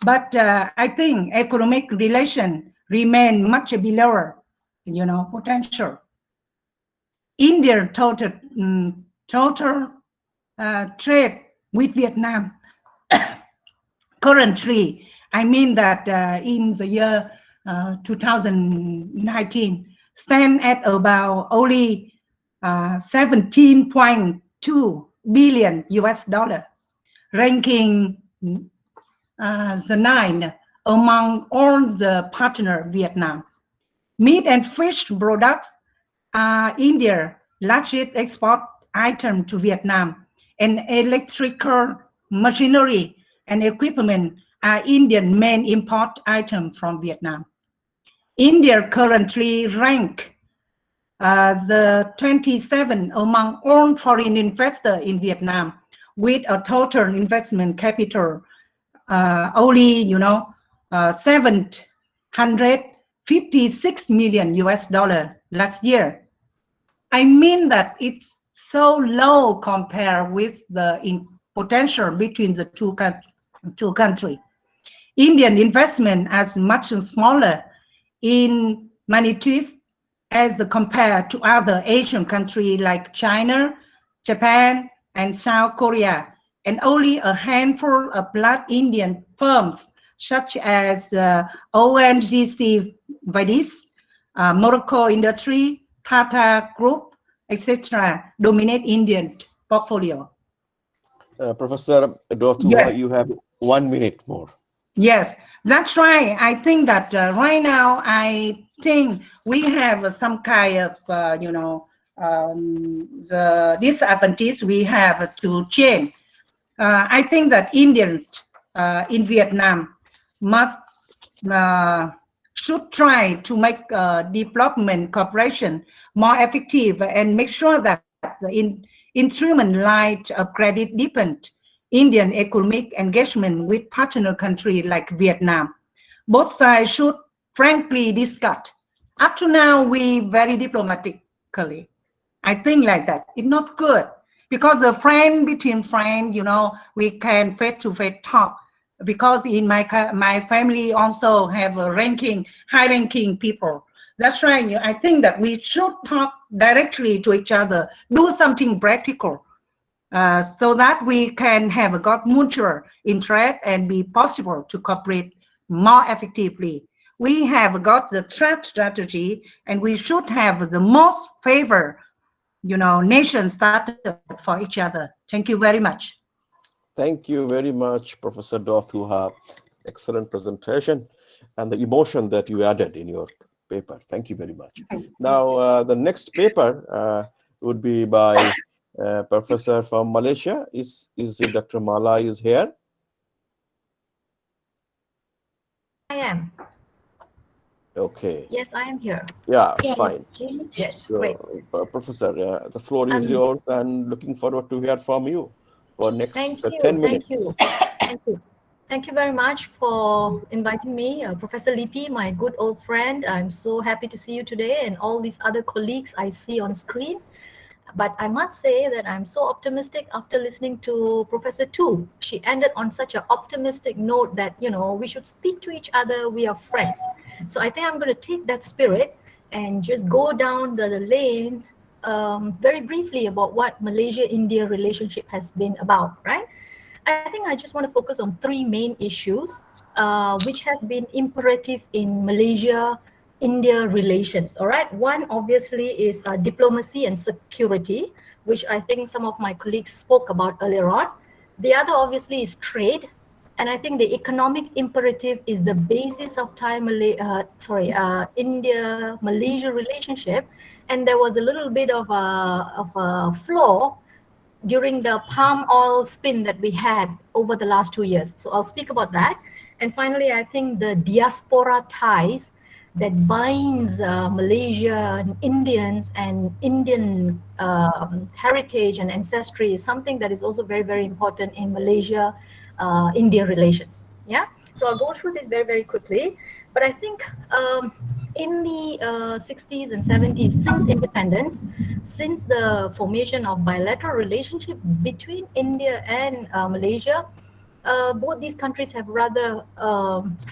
But I think economic relation remain much below, potential. India total trade with Vietnam currently, I mean that in the year 2019, stand at about only 17.2 billion US dollar, ranking the 9th among all the partner Vietnam. Meat and fish products are India's largest export item to Vietnam, and electrical machinery and equipment are Indian main import item from Vietnam. India currently ranked as the 27th among all foreign investors in Vietnam, with a total investment capital only, 756 million US dollar last year. I mean that it's so low compared with the potential between the two countries. Indian investment is much smaller in magnitude as compared to other Asian countries like China, Japan, and South Korea, and only a handful of large Indian firms such as ONGC Vadis, Morocco Industry, Tata Group, etc. dominate Indian portfolio. Professor Dotu, Yes. You have 1 minute more. Yes, that's right. I think that right now, I think we have some kind of, the disadvantage we have to change. I think that Indians in Vietnam must should try to make development cooperation more effective and make sure that the instrument line of credit deepened Indian economic engagement with partner countries like Vietnam. Both sides should frankly discuss. Up to now, we very diplomatically. I think like that. It's not good because the friend between friends, we can face-to-face talk. Because in my family also have a high-ranking people. That's right. I think that we should talk directly to each other, do something practical, so that we can have got mutual interest and be possible to cooperate more effectively. We have got the threat strategy, and we should have the most favor, nation status for each other. Thank you very much. Thank you very much, Professor Dothuha. Excellent presentation and the emotion that you added in your paper. Thank you very much. Now, the next paper would be by professor from Malaysia. Is Dr. Mala is here? I am. Okay. Yes, I am here. Yeah, Yeah. fine. Yes, So, great. Professor, the floor is yours, and looking forward to hear from you for next Thank 10 minutes. Thank you. Thank you. Thank you very much for inviting me, Professor Lipi, my good old friend. I'm so happy to see you today and all these other colleagues I see on screen. But I must say that I'm so optimistic after listening to Professor Tu. She ended on such an optimistic note that, we should speak to each other. We are friends. So I think I'm going to take that spirit and just go down the lane very briefly about what Malaysia-India relationship has been about, right? I think I just want to focus on three main issues which have been imperative in Malaysia-India relations. All right, one obviously is diplomacy and security, which I think some of my colleagues spoke about earlier on. The other obviously is trade, and I think the economic imperative is the basis of India-Malaysia relationship. And there was a little bit of a flaw during the palm oil spin that we had over the last 2 years. So I'll speak about that. And finally, I think the diaspora ties that binds Malaysian Indians and Indian heritage and ancestry is something that is also very, very important in Malaysia-India relations. Yeah. So I'll go through this very, very quickly. But I think in the 60s and 70s, since independence, since the formation of bilateral relationship between India and Malaysia, both these countries have rather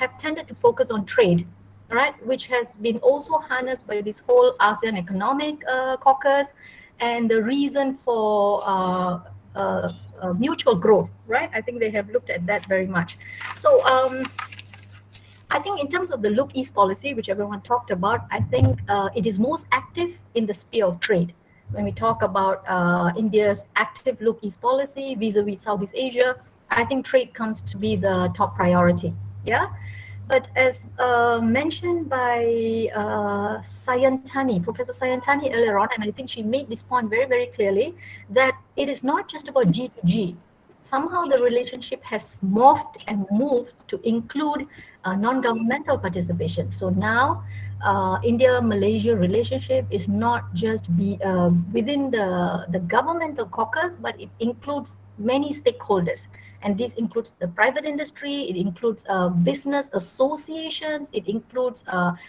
have tended to focus on trade, right? Which has been also harnessed by this whole ASEAN Economic Caucus, and the reason for mutual growth, right? I think they have looked at that very much. So I think in terms of the Look East policy, which everyone talked about, I think it is most active in the sphere of trade. When we talk about India's active Look East policy vis-a-vis Southeast Asia, I think trade comes to be the top priority. Yeah. But as mentioned by Professor Sayantani earlier on, and I think she made this point very, very clearly, that it is not just about G to G. Somehow the relationship has morphed and moved to include non-governmental participation. So now India-Malaysia relationship is not just within the governmental caucus, but it includes many stakeholders. And this includes the private industry, it includes business associations, it includes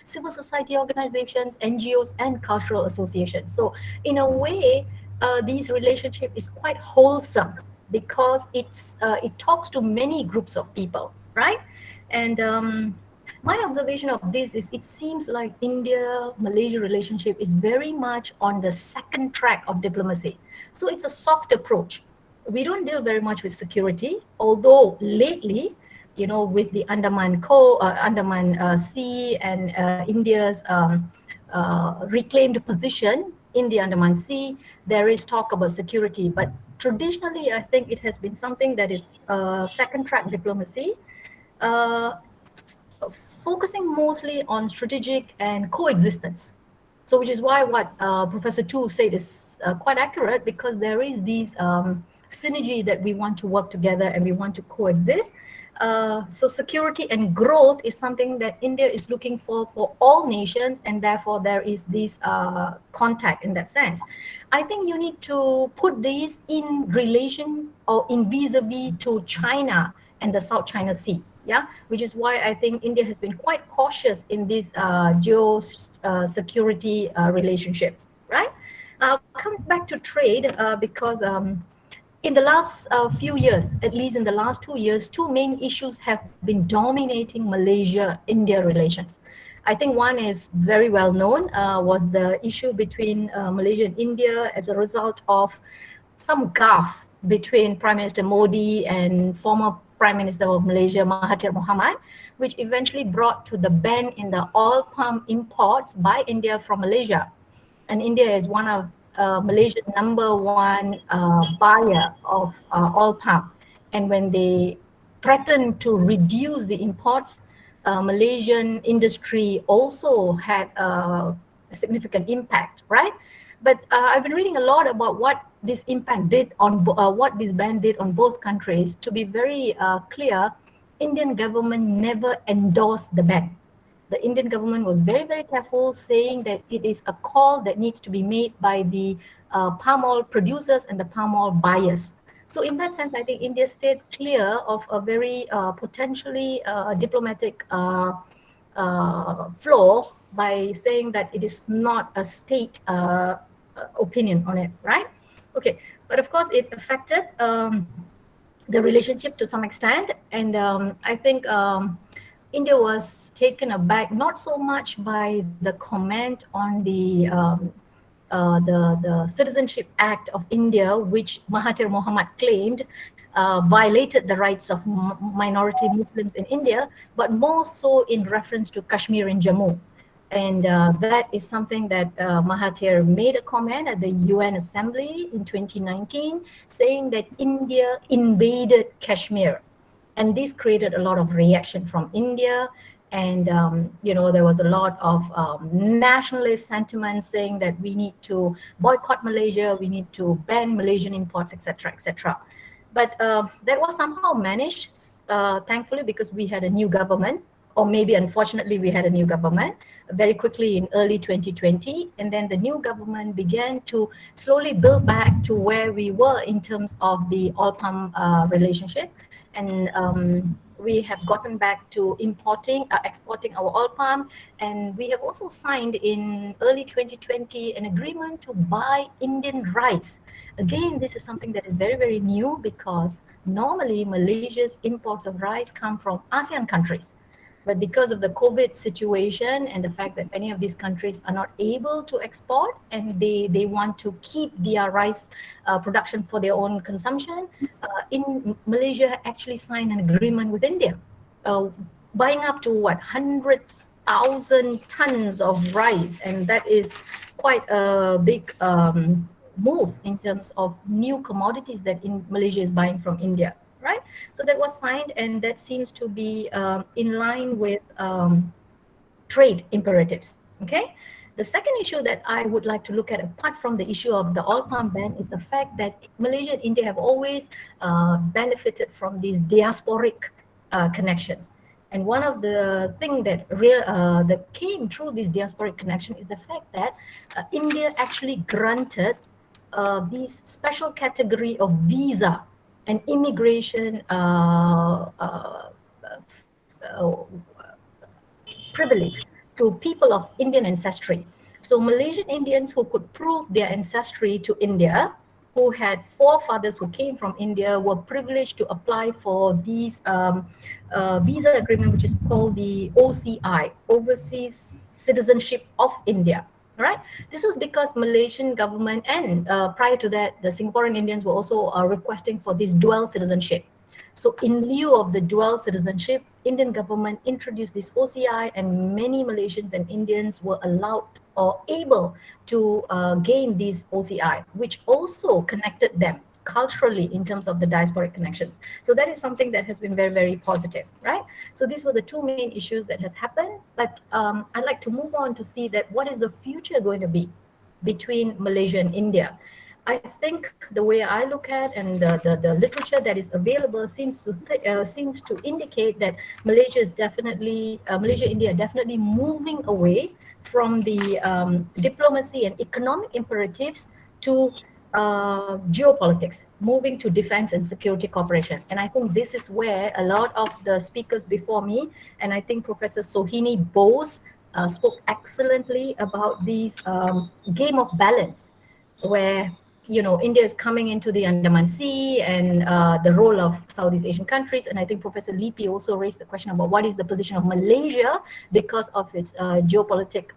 civil society organizations, NGOs, and cultural associations. So in a way, this relationship is quite wholesome because it talks to many groups of people, right? And my observation of this is it seems like India-Malaysia relationship is very much on the second track of diplomacy. So it's a soft approach. We don't deal very much with security, although lately, you know, with the Andaman Sea and India's reclaimed position in the Andaman Sea, there is talk about security. But traditionally, I think it has been something that is second track diplomacy, focusing mostly on strategic and coexistence. So which is why what Professor Tu said is quite accurate, because there is these synergy that we want to work together and we want to coexist. So security and growth is something that India is looking for all nations, and therefore there is this contact in that sense. I think you need to put these in relation or in vis-a-vis to China and the South China Sea. Yeah, which is why I think India has been quite cautious in these security relationships, right? I'll come back to trade because in the last few years, at least in the last 2 years, two main issues have been dominating Malaysia-India relations. I think one is very well known, was the issue between Malaysia and India as a result of some gaffe between Prime Minister Modi and former Prime Minister of Malaysia, Mahathir Mohamad, which eventually brought to the ban in the oil palm imports by India from Malaysia. And India is one of Malaysia's #1 buyer of oil palm. And when they threatened to reduce the imports, Malaysian industry also had a significant impact, right? But I've been reading a lot about what this impact did on what this ban did on both countries. To be very clear, Indian government never endorsed the ban. The Indian government was very, very careful, saying that it is a call that needs to be made by the palm oil producers and the palm oil buyers. So in that sense, I think India stayed clear of a very potentially diplomatic flaw by saying that it is not a state opinion on it, right? Okay, but of course it affected the relationship to some extent, and I think India was taken aback not so much by the comment on the the Citizenship Act of India, which Mahathir Mohamad claimed violated the rights of minority Muslims in India, but more so in reference to Kashmir and Jammu. And that is something that Mahathir made a comment at the UN Assembly in 2019, saying that India invaded Kashmir. And this created a lot of reaction from India. And, there was a lot of nationalist sentiment saying that we need to boycott Malaysia, we need to ban Malaysian imports, etc., etc. But that was somehow managed, thankfully, because we had a new government, or maybe unfortunately we had a new government very quickly in early 2020. And then the new government began to slowly build back to where we were in terms of the oil palm relationship. And we have gotten back to exporting our oil palm. And we have also signed in early 2020 an agreement to buy Indian rice. Again, this is something that is very, very new, because normally Malaysia's imports of rice come from ASEAN countries. But because of the COVID situation and the fact that many of these countries are not able to export, and they want to keep their rice production for their own consumption, in Malaysia actually signed an agreement with India, uh, buying up to 100,000 tons of rice. And that is quite a big move in terms of new commodities that Malaysia is buying from India, right? So that was signed, and that seems to be in line with trade imperatives. Okay. The second issue that I would like to look at, apart from the issue of the oil palm ban, is the fact that Malaysia and India have always benefited from these diasporic connections. And one of the things that came through this diasporic connection is the fact that India actually granted these special category of visa and immigration privilege to people of Indian ancestry. So Malaysian Indians who could prove their ancestry to India, who had forefathers who came from India, were privileged to apply for these visa agreement, which is called the OCI, Overseas Citizenship of India. Right. This was because Malaysian government, and prior to that, the Singaporean Indians were also requesting for this dual citizenship. So in lieu of the dual citizenship, Indian government introduced this OCI, and many Malaysians and Indians were allowed or able to gain this OCI, which also connected them culturally in terms of the diasporic connections. So that is something that has been very, very positive, right? So these were the two main issues that has happened. But I'd like to move on to see that what is the future going to be between Malaysia and India. I think the way I look at, and the literature that is available seems to indicate that Malaysia India definitely moving away from the diplomacy and economic imperatives to geopolitics, moving to defense and security cooperation. And I think this is where a lot of the speakers before me, and I think Professor Sohini Bose spoke excellently about these game of balance, where India is coming into the Andaman Sea, and the role of Southeast Asian countries. And I think Professor Lippi also raised the question about what is the position of Malaysia because of its geopolitic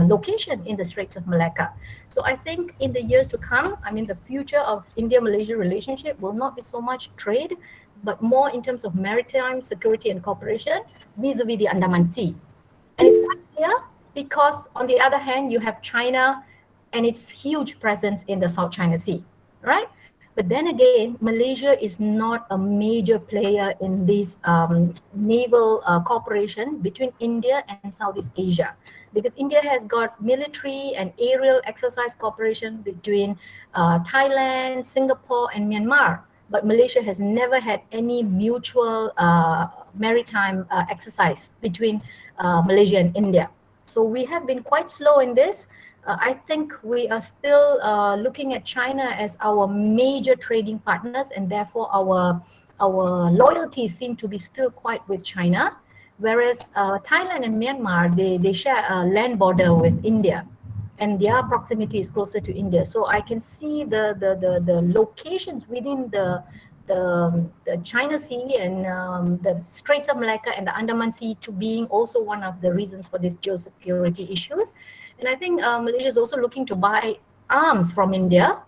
location in the Straits of Malacca. So I think in the years to come, the future of India-Malaysia relationship will not be so much trade, but more in terms of maritime security and cooperation vis-a-vis the Andaman Sea. And it's quite clear because on the other hand, you have China and its huge presence in the South China Sea, right? But then again, Malaysia is not a major player in this naval cooperation between India and Southeast Asia, because India has got military and aerial exercise cooperation between Thailand, Singapore, and Myanmar. But Malaysia has never had any mutual maritime exercise between Malaysia and India. So we have been quite slow in this. I think we are still looking at China as our major trading partners, and therefore our loyalties seem to be still quite with China. Whereas Thailand and Myanmar, they share a land border with India, and their proximity is closer to India. So I can see the locations within the the China Sea and the Straits of Malacca and the Andaman Sea to being also one of the reasons for these geosecurity issues. And I think Malaysia is also looking to buy arms from India.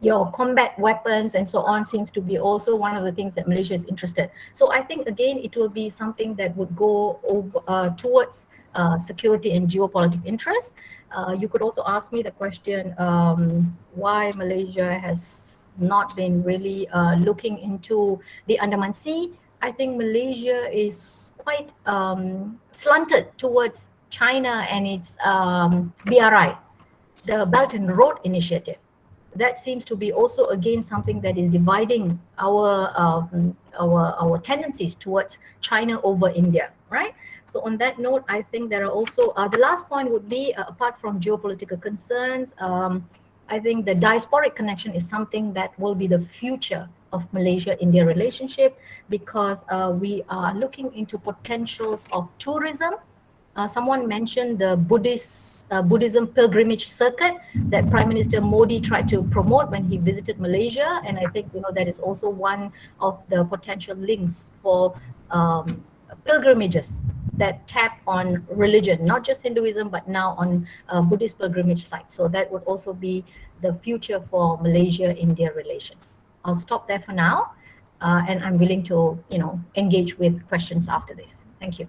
Your combat weapons and so on seems to be also one of the things that Malaysia is interested. So I think again it will be something that would go over towards security and geopolitical interests. You could also ask me the question why Malaysia has not been really looking into the Andaman Sea. I think Malaysia is quite slanted towards China and its BRI, the Belt and Road Initiative. That seems to be also again something that is dividing our tendencies towards China over India, right? So on that note, I think there are also the last point would be apart from geopolitical concerns, I think the diasporic connection is something that will be the future of Malaysia-India relationship, because we are looking into potentials of tourism. Someone mentioned the Buddhism pilgrimage circuit that Prime Minister Modi tried to promote when he visited Malaysia, and I think that is also one of the potential links for pilgrimages that tap on religion, not just Hinduism, but now on Buddhist pilgrimage sites. So that would also be the future for Malaysia-India relations. I'll stop there for now, and I'm willing to engage with questions after this. Thank you.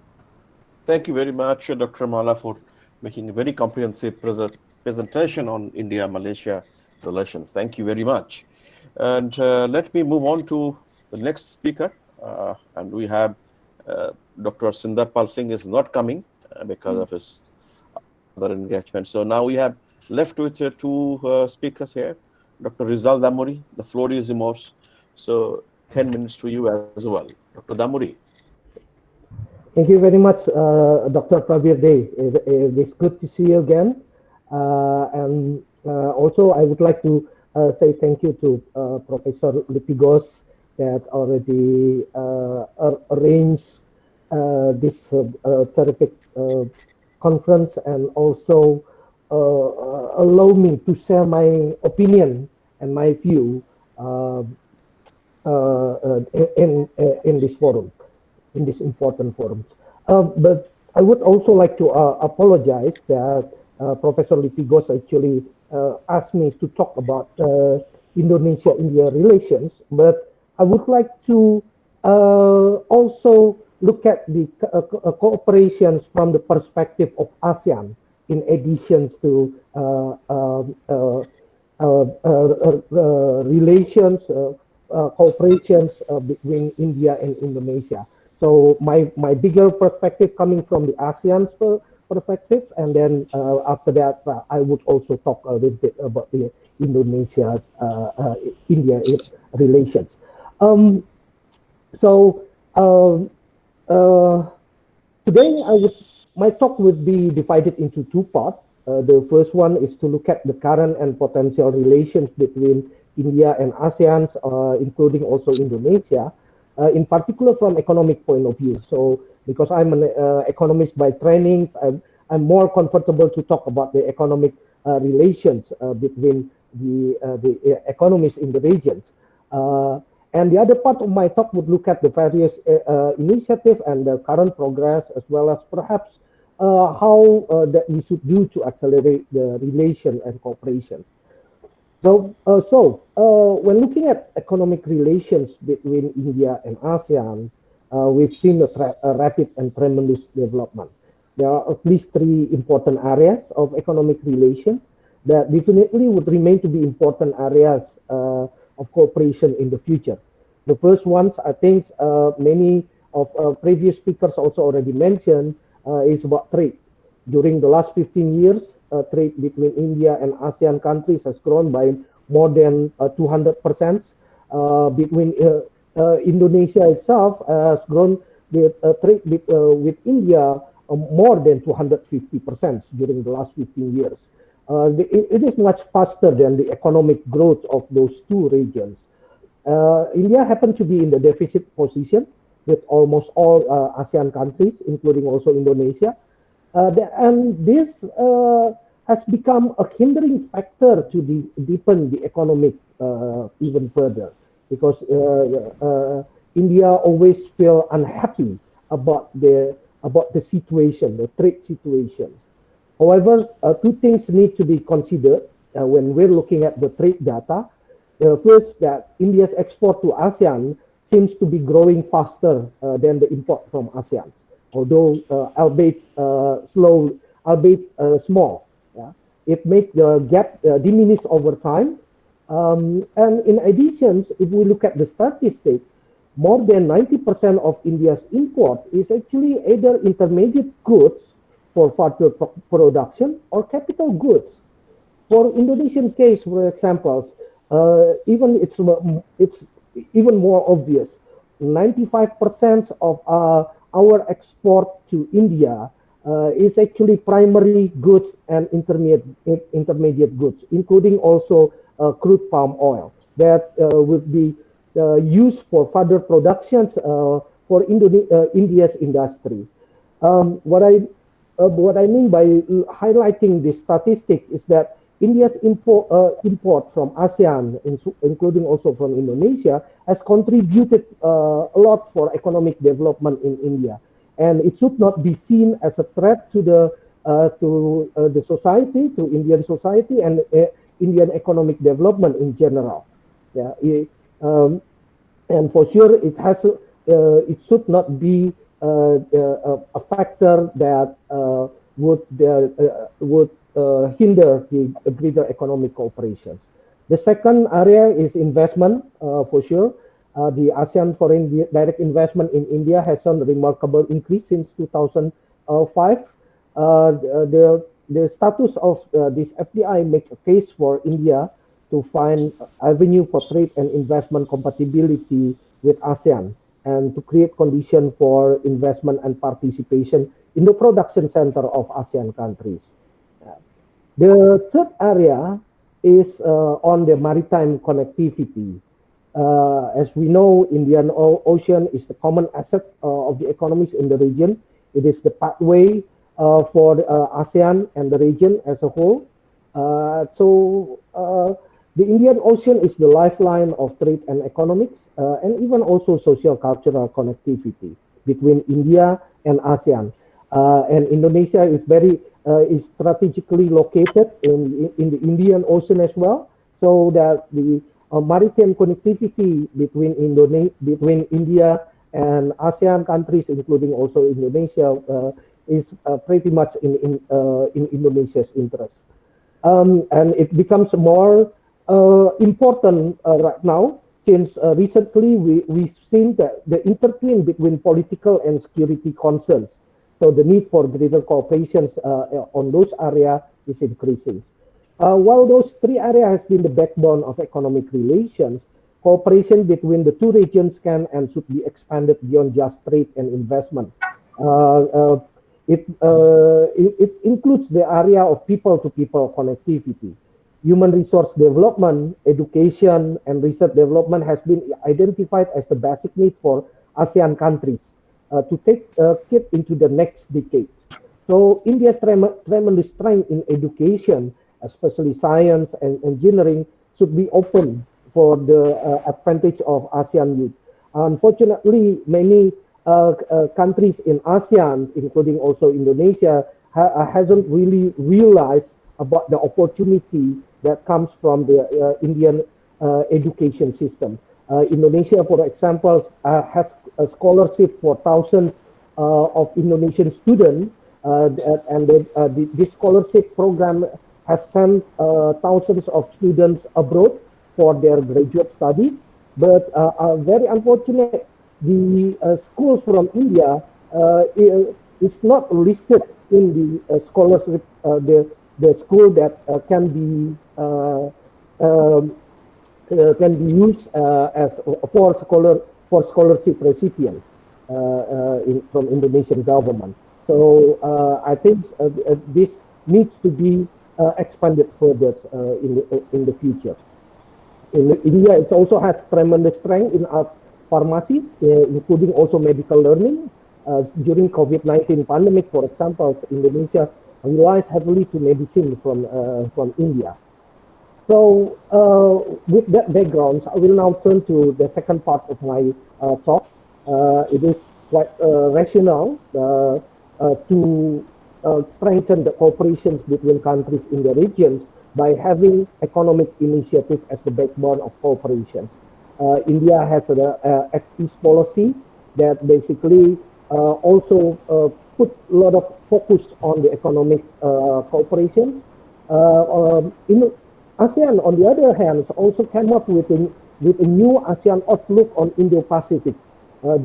Thank you very much, Dr. Mala, for making a very comprehensive presentation on India-Malaysia relations. Thank you very much. And let me move on to the next speaker. And we have Dr. Sindarpal Singh is not coming because of his other engagement. So now we have left with two speakers here. Dr. Rizal Damuri, the floor is yours. So 10 minutes to you as well. Dr. Damuri. Thank you very much, Dr. Prabir Dey. It's good to see you again. And also, I would like to say thank you to Professor Lipigos that already arranged this terrific conference, and also allow me to share my opinion and my view in this forum, in this important forum. But I would also like to apologize that Professor Lipigos actually asked me to talk about Indonesia-India relations, but I would like to also look at the cooperations from the perspective of ASEAN, in addition to relations, cooperations between India and Indonesia. So my bigger perspective coming from the ASEAN's perspective, and then after that I would also talk a little bit about the Indonesia India relations. Today my talk would be divided into two parts. The first one is to look at the current and potential relations between India and ASEAN, including also Indonesia, in particular from economic point of view. So because I'm an economist by training, I'm more comfortable to talk about the economic relations between the economies in the regions. And the other part of my talk would look at the various initiatives and the current progress, as well as perhaps how that we should do to accelerate the relation and cooperation. So when looking at economic relations between India and ASEAN, we've seen a rapid and tremendous development. There are at least three important areas of economic relations that definitely would remain to be important areas of cooperation in the future. The first ones, I think many of previous speakers also already mentioned, is about trade. During the last 15 years, trade between India and ASEAN countries has grown by more than 200%. Between Indonesia itself has grown with trade with India more than 250% during the last 15 years. It is much faster than the economic growth of those two regions. India happened to be in the deficit position with almost all ASEAN countries, including also Indonesia. And this has become a hindering factor to deepen the economic even further. because India always feel unhappy about the situation, the trade situation. However, two things need to be considered when we're looking at the trade data. First, that India's export to ASEAN seems to be growing faster than the import from ASEAN, although albeit slow, albeit small. Yeah? It makes the gap diminish over time. And in addition, if we look at the statistics, more than 90% of India's import is actually either intermediate goods for further production or capital goods. For Indonesian case, for example, even it's even more obvious. 95% of our export to India is actually primary goods and intermediate goods, including also crude palm oil that would be used for further productions for India's industry. What I mean by highlighting this statistic is that India's import from ASEAN, including also from Indonesia, has contributed a lot for economic development in India, and it should not be seen as a threat to the society, to Indian society, and Indian economic development in general. Yeah, and for sure, it should not be a factor that would hinder the greater economic cooperation. The second area is investment, for sure. The ASEAN foreign direct investment in India has shown a remarkable increase since 2005. The status of this FDI makes a case for India to find avenue for trade and investment compatibility with ASEAN and to create conditions for investment and participation in the production center of ASEAN countries. The third area is on the maritime connectivity. As we know, Indian Ocean is the common asset of the economies in the region. It is the pathway for ASEAN and the region as a whole. The Indian Ocean is the lifeline of trade and economics, and even also social-cultural connectivity between India and ASEAN. And Indonesia is strategically located in the Indian Ocean as well, so that the maritime connectivity between India and ASEAN countries, including also Indonesia, is pretty much in Indonesia's interest. And it becomes more important right now, since recently we've seen that the interplay between political and security concerns. So the need for greater cooperation on those areas is increasing. While those three areas have been the backbone of economic relations, cooperation between the two regions can and should be expanded beyond just trade and investment. It includes the area of people-to-people connectivity. Human resource development, education, and research development has been identified as the basic need for ASEAN countries to take it into the next decade. So India's tremendous strength in education, especially science and engineering, should be open for the advantage of ASEAN youth. Unfortunately, many countries in ASEAN, including also Indonesia, hasn't really realized about the opportunity that comes from the Indian education system. Indonesia, for example, has a scholarship for thousands of Indonesian students, and this scholarship program has sent thousands of students abroad for their graduate studies. But very unfortunate, the schools from India is not listed in the scholarship, the school that can be used as for scholarship recipients from Indonesian government. So I think this needs to be expanded further in the future. In India, it also has tremendous strength in art pharmacies, including also medical learning. During COVID-19 pandemic, for example, Indonesia relies heavily to medicine from India. So with that background, I will now turn to the second part of my talk. It is quite rational to strengthen the cooperations between countries in the regions by having economic initiative as the backbone of cooperation. India has an Act East policy that basically also put a lot of focus on the economic cooperation. In ASEAN, on the other hand, also came up with a new ASEAN outlook on Indo-Pacific.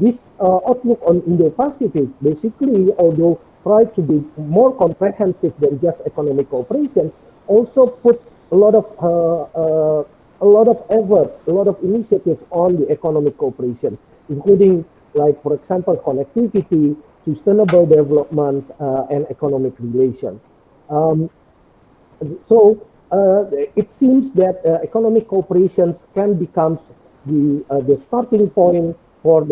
This outlook on Indo-Pacific basically, although tried to be more comprehensive than just economic cooperation, also put a lot of effort, a lot of initiatives on the economic cooperation, including, like, for example, connectivity, sustainable development, and economic relations. So it seems that economic cooperations can become the starting point for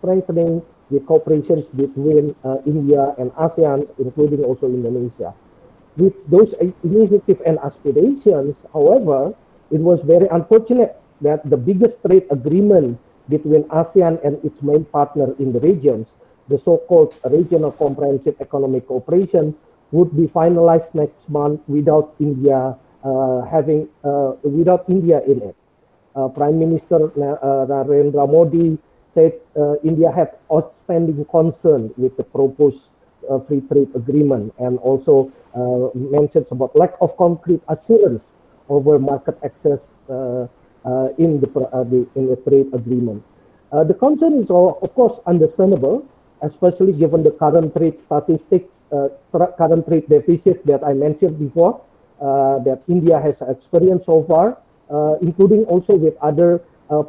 strengthening the cooperations between India and ASEAN, including also Indonesia. With those initiatives and aspirations, however, it was very unfortunate that the biggest trade agreement between ASEAN and its main partner in the regions, the so-called Regional Comprehensive Economic Cooperation, would be finalized next month without India without India in it. Prime Minister Narendra Modi said India had outstanding concern with the proposed free trade agreement, and also mentions about lack of concrete assurance over market access in the trade agreement. The concern is, of course, understandable, especially given the current trade statistics, current trade deficit that I mentioned before, that India has experienced so far, including also with other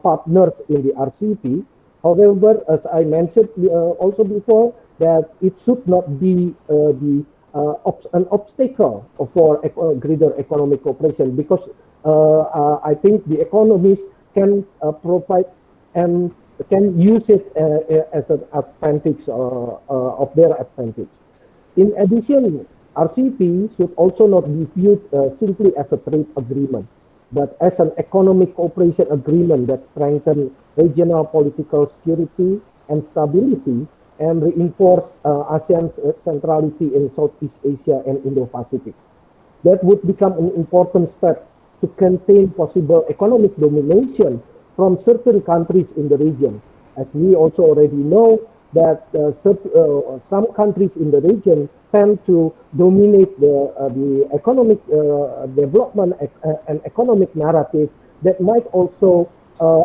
partners in the RCEP. However, as I mentioned also before, that it should not be an obstacle for greater economic cooperation, because I think the economies can provide and can use it as an advantage of their advantage. In addition, RCEP should also not be viewed simply as a trade agreement, but as an economic cooperation agreement that strengthens regional political security and stability and reinforce ASEAN's centrality in Southeast Asia and Indo-Pacific. That would become an important step to contain possible economic domination from certain countries in the region. As we also already know, that some countries in the region tend to dominate the economic development and economic narrative that might also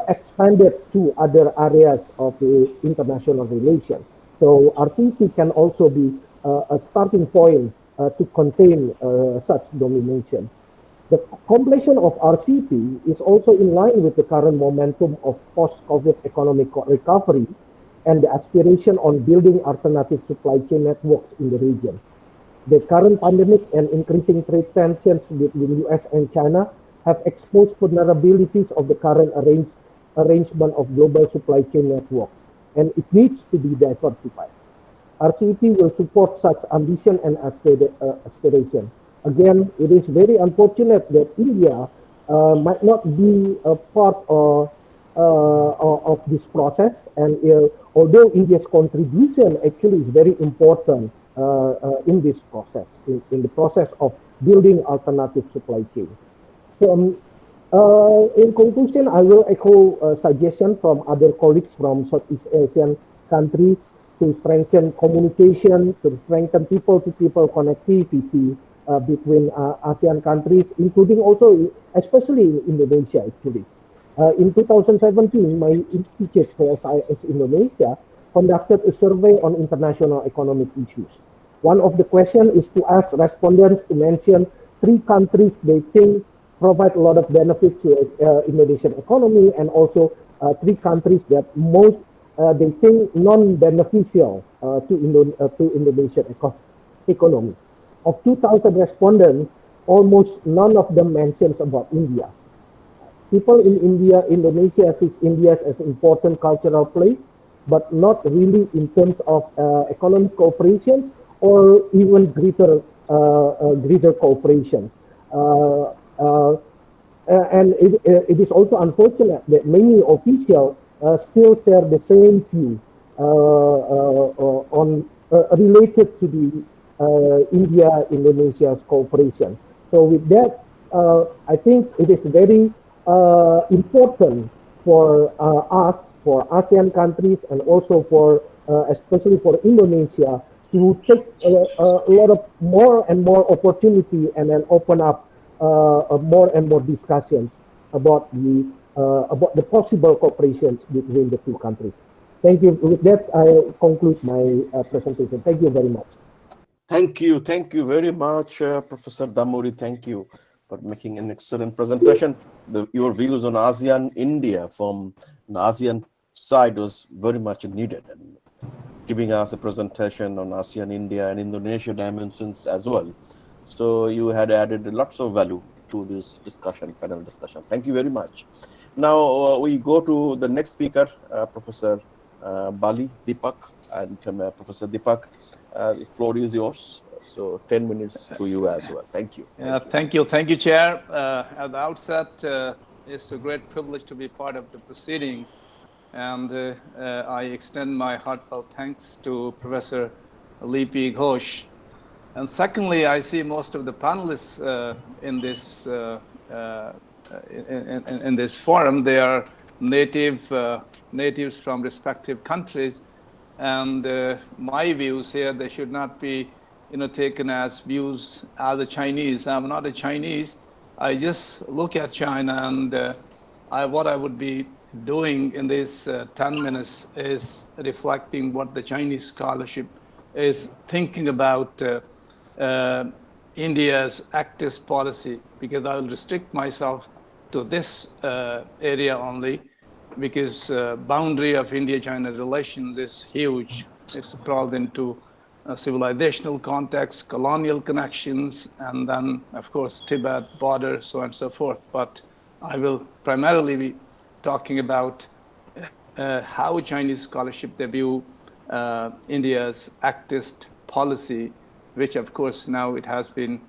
expand it to other areas of the international relations. So RCEP can also be a starting point to contain such domination. The completion of RCEP is also in line with the current momentum of post-COVID economic recovery and the aspiration on building alternative supply chain networks in the region. The current pandemic and increasing trade tensions between US and China have exposed vulnerabilities of the current arrangement of global supply chain networks, and it needs to be diversified. RCEP will support such ambition and aspiration. Again, it is very unfortunate that India might not be a part of this process, and although India's contribution actually is very important in this process, in the process of building alternative supply chains. So, in conclusion, I will echo a suggestion from other colleagues from Southeast Asian countries to strengthen communication, to strengthen people-to-people connectivity between ASEAN countries, including also, especially in Indonesia, actually. In 2017, my institute, KSIS Indonesia, conducted a survey on international economic issues. One of the questions is to ask respondents to mention 3 countries they think provide a lot of benefit to Indonesian economy, and also 3 countries that most they think non-beneficial to Indonesian economy. Of 2,000 respondents, almost none of them mentions about India. People in Indonesia see India as an important cultural place, but not really in terms of economic cooperation or even greater cooperation. And it is also unfortunate that many officials still share the same view on related to the India-Indonesia's cooperation. So with that, I think it is very important for us, for ASEAN countries, and also for especially for Indonesia to take a lot of more and more opportunity and then open up more and more discussions about the possible cooperations between the two countries. Thank you. With that, I conclude my presentation. Thank you very much. Thank you very much, Professor Damuri. Thank you for making an excellent presentation. Your views on ASEAN India from an ASEAN side was very much needed, and giving us a presentation on ASEAN India and Indonesia dimensions as well. So you had added lots of value to this discussion, panel discussion. Thank you very much. Now we go to the next speaker, Professor Bali Deepak, and Professor Deepak. The floor is yours. So 10 minutes to you as well. Thank you. Thank you, Chair. At the outset, it's a great privilege to be part of the proceedings, and I extend my heartfelt thanks to Professor Lipi Ghosh. And secondly, I see most of the panelists in this forum. They are natives from respective countries, and my views here, they should not be taken as views as a Chinese. I'm not a Chinese. I just look at China, and what I would be doing in these 10 minutes is reflecting what the Chinese scholarship is thinking about India's activist policy, because I will restrict myself to this area only, because boundary of India-China relations is huge. It's sprawled into civilizational context, colonial connections, and then, of course, Tibet border, so on and so forth. But I will primarily be talking about how Chinese scholarship, they view India's activist policy, which, of course, now it has been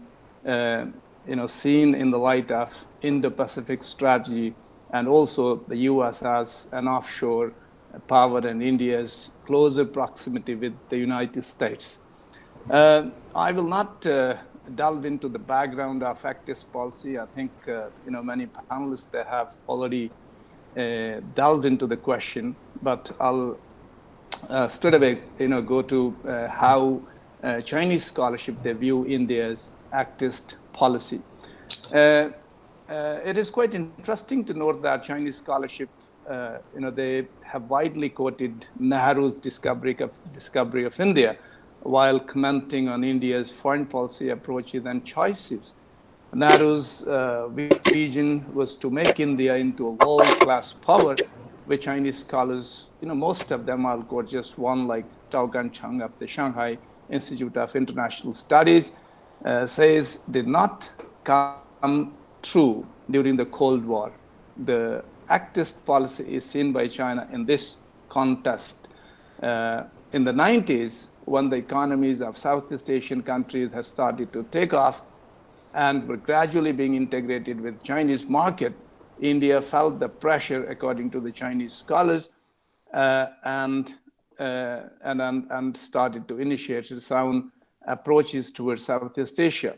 seen in the light of Indo-Pacific strategy, and also the U.S. as an offshore power and India's closer proximity with the United States. I will not delve into the background of activist policy. I think many panelists, they have already delved into the question, but I'll straight away go to how Chinese scholarship, they view India's activist policy. It is quite interesting to note that Chinese scholarship, they have widely quoted Nehru's discovery of India, while commenting on India's foreign policy approaches and choices. Nehru's vision was to make India into a world-class power, which Chinese scholars, most of them, I'll quote just one, like Tao Gancheng of the Shanghai Institute of International Studies, says did not come true during the Cold War. The activist policy is seen by China in this context. In the 90s, when the economies of Southeast Asian countries have started to take off and were gradually being integrated with Chinese market, India felt the pressure, according to the Chinese scholars, and started to initiate its own approaches towards Southeast Asia.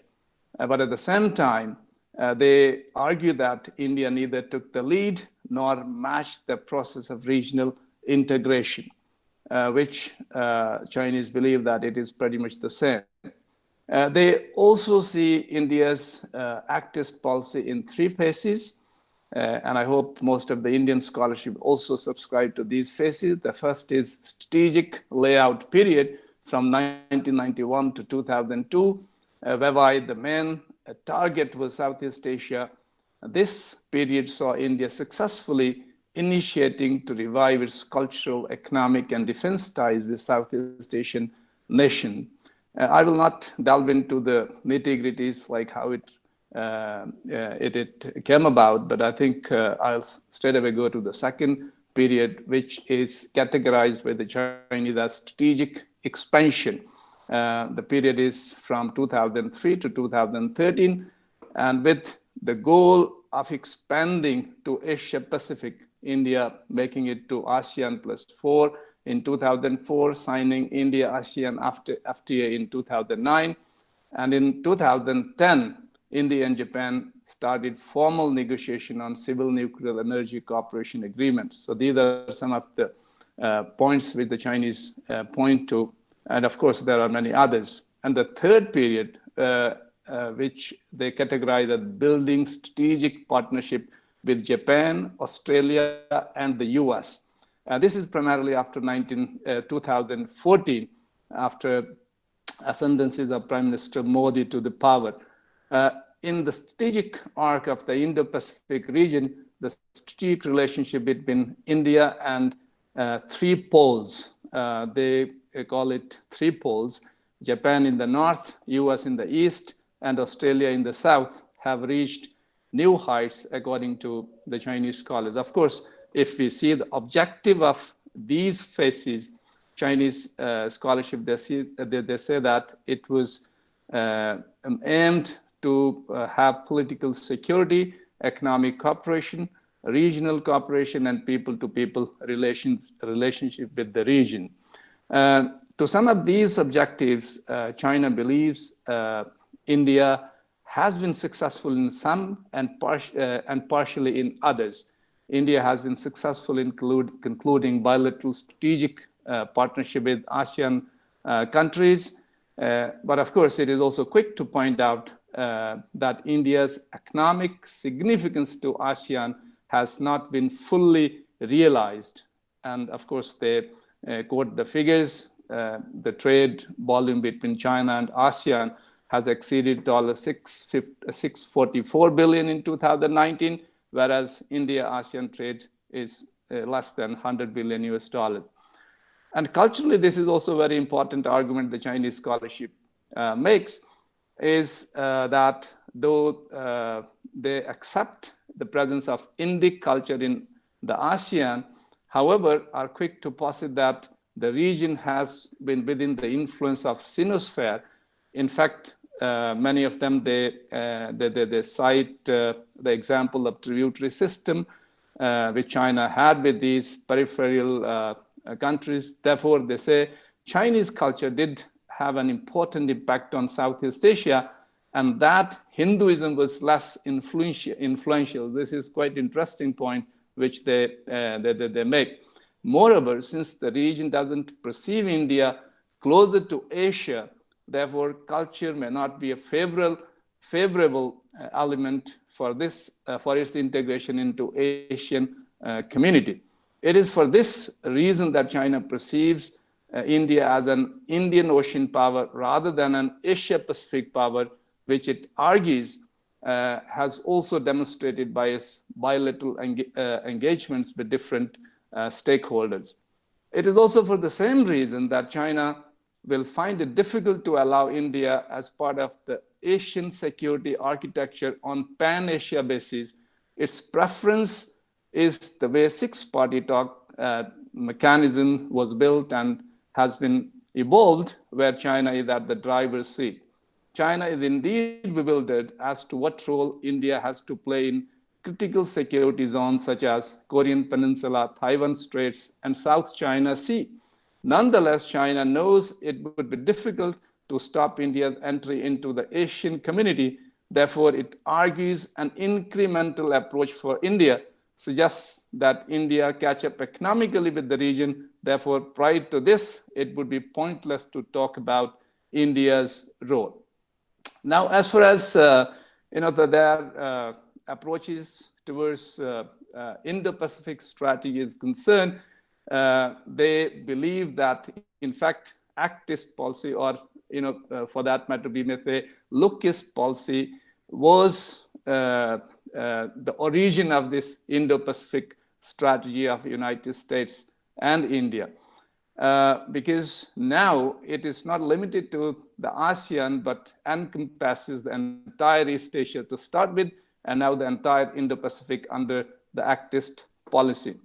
But at the same time, they argue that India neither took the lead nor matched the process of regional integration, which Chinese believe that it is pretty much the same. They also see India's activist policy in three phases, and I hope most of the Indian scholarship also subscribe to these phases. The first is strategic layout period from 1991 to 2002, whereby the main target was Southeast Asia. This period saw India successfully initiating to revive its cultural, economic, and defense ties with Southeast Asian nation. I will not delve into the nitty-gritties like how it came about, but I think I'll straight away go to the second period, which is categorized by the Chinese as strategic expansion. The period is from 2003 to 2013, and with the goal of expanding to Asia Pacific, India making it to ASEAN +4 in 2004, signing India-ASEAN FTA in 2009. And in 2010, India and Japan started formal negotiation on civil nuclear energy cooperation agreements. So these are some of the points which the Chinese point to. And of course, there are many others. And the third period, which they categorize as building strategic partnership with Japan, Australia, and the US. This is primarily after 2014, after ascendancies of Prime Minister Modi to the power. In the strategic arc of the Indo-Pacific region, the strategic relationship between India and three poles, they call it three poles, Japan in the north, US in the east, and Australia in the south, have reached new heights according to the Chinese scholars. Of course, if we see the objective of these phases, Chinese scholarship, they say that it was aimed to have political security, economic cooperation, regional cooperation, and people-to-people relationship with the region. To sum up these objectives, China believes India has been successful in some and partially in others. India has been successful in concluding bilateral strategic partnership with ASEAN countries. But of course, it is also quick to point out that India's economic significance to ASEAN has not been fully realized. And of course, they quote the figures. The trade volume between China and ASEAN has exceeded $644 billion in 2019, whereas India-ASEAN trade is less than $100 billion US. And culturally, this is also a very important argument the Chinese scholarship makes, is that though they accept the presence of Indic culture in the ASEAN, however, are quick to posit that the region has been within the influence of Sinosphere. In fact, many of them, they cite the example of tributary system, which China had with these peripheral countries. Therefore, they say Chinese culture did have an important impact on Southeast Asia, and that Hinduism was less influential. This is quite interesting point which they make. Moreover, since the region doesn't perceive India closer to Asia, therefore culture may not be a favorable element for this for its integration into Asian community. It is for this reason that China perceives India as an Indian Ocean power rather than an Asia-Pacific power, which it argues has also demonstrated by its bilateral engagements with different stakeholders. It is also for the same reason that China will find it difficult to allow India as part of the Asian security architecture on pan-Asia basis. Its preference is the way six-party talk mechanism was built and has been evolved, where China is at the driver's seat. China is indeed bewildered as to what role India has to play in critical security zones such as Korean Peninsula, Taiwan Straits, and South China Sea. Nonetheless, China knows it would be difficult to stop India's entry into the Asian community. Therefore, it argues an incremental approach for India suggests that India catch up economically with the region. Therefore, prior to this, it would be pointless to talk about India's role. Now, as far as their approaches towards Indo-Pacific strategy is concerned, they believe that, in fact, actist policy, or for that matter, we may say lookist policy, was the origin of this Indo-Pacific strategy of United States and India. Because now it is not limited to the ASEAN, but encompasses the entire East Asia to start with, and now the entire Indo-Pacific under the actist policy.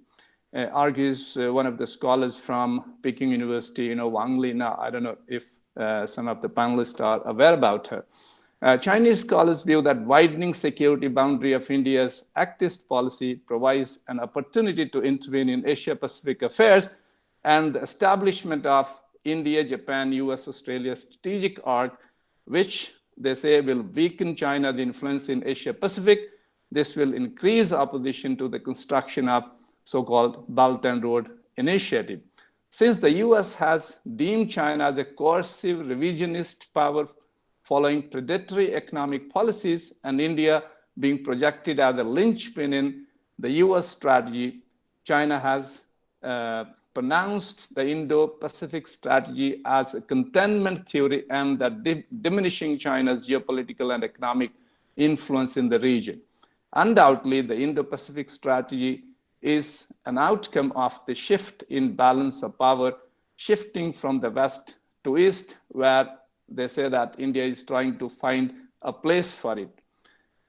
Argues one of the scholars from Peking University, Wang Li. Now, I don't know if some of the panelists are aware about her. Chinese scholars view that widening security boundary of India's activist policy provides an opportunity to intervene in Asia-Pacific affairs, and the establishment of India, Japan, US, Australia strategic arc, which they say will weaken China's influence in Asia-Pacific. This will increase opposition to the construction of so-called Belt and Road Initiative. Since the US has deemed China as a coercive revisionist power following predatory economic policies, and India being projected as a linchpin in the US strategy, China has pronounced the Indo-Pacific strategy as a containment theory and that diminishing China's geopolitical and economic influence in the region. Undoubtedly, the Indo-Pacific strategy is an outcome of the shift in balance of power, shifting from the West to East, where they say that India is trying to find a place for it.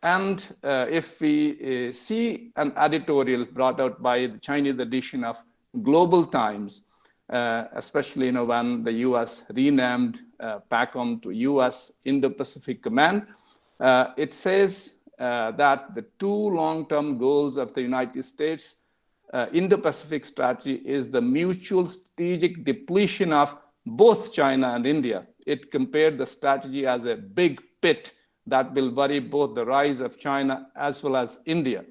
And if we see an editorial brought out by the Chinese edition of Global Times, especially when the US renamed PACOM to US Indo-Pacific Command, it says that the two long-term goals of the United States Indo-Pacific strategy is the mutual strategic depletion of both China and India. It compared the strategy as a big pit that will worry both the rise of China as well as India.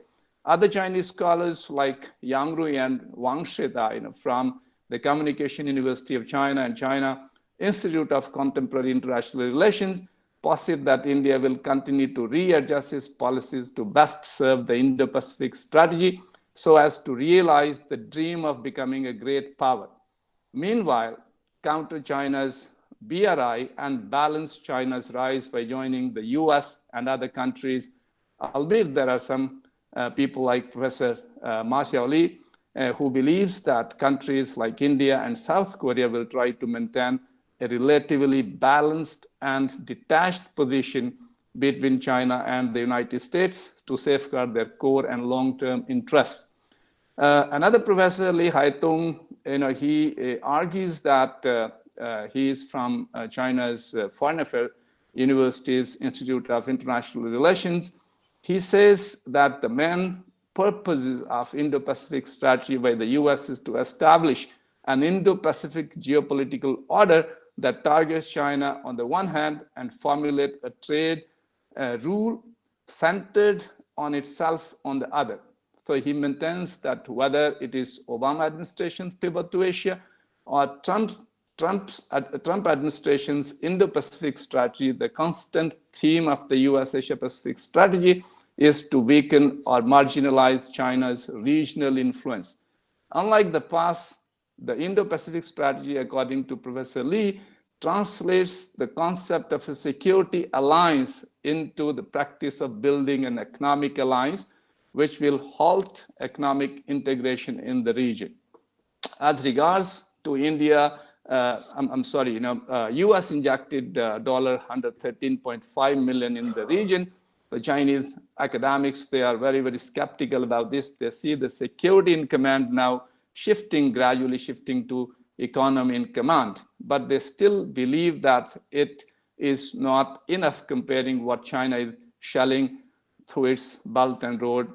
Other Chinese scholars like Yang Rui and Wang Shida from the Communication University of China and China Institute of Contemporary International Relations posit that India will continue to readjust its policies to best serve the Indo-Pacific strategy so as to realize the dream of becoming a great power. Meanwhile, counter China's BRI and balance China's rise by joining the US and other countries, albeit there are some people like Professor Ma Xiaoli who believes that countries like India and South Korea will try to maintain a relatively balanced and detached position between China and the United States to safeguard their core and long-term interests. Another professor, Li Haitung, he argues that he is from China's Foreign Affairs University's Institute of International Relations. He says that the main purposes of Indo-Pacific strategy by the US is to establish an Indo-Pacific geopolitical order that targets China on the one hand and formulate a trade rule centered on itself on the other. So he maintains that whether it is Obama administration's pivot to Asia or Trump administration's Indo-Pacific strategy, the constant theme of the US Asia-Pacific strategy is to weaken or marginalize China's regional influence. Unlike the past, the Indo-Pacific strategy, according to Professor Lee, translates the concept of a security alliance into the practice of building an economic alliance, which will halt economic integration in the region. As regards to India, US injected $113.5 million in the region. The Chinese academics, they are very, very skeptical about this. They see the security in command now gradually shifting to economy in command, but they still believe that it is not enough comparing what China is shelling through its Belt and Road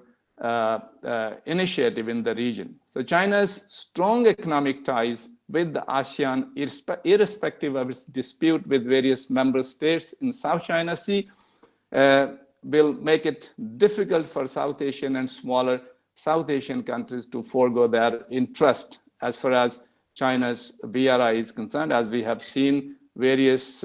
initiative in the region. So China's strong economic ties with the ASEAN, irrespective of its dispute with various member states in South China Sea, will make it difficult for South Asian and smaller South Asian countries to forego their interest as far as China's BRI is concerned, as we have seen various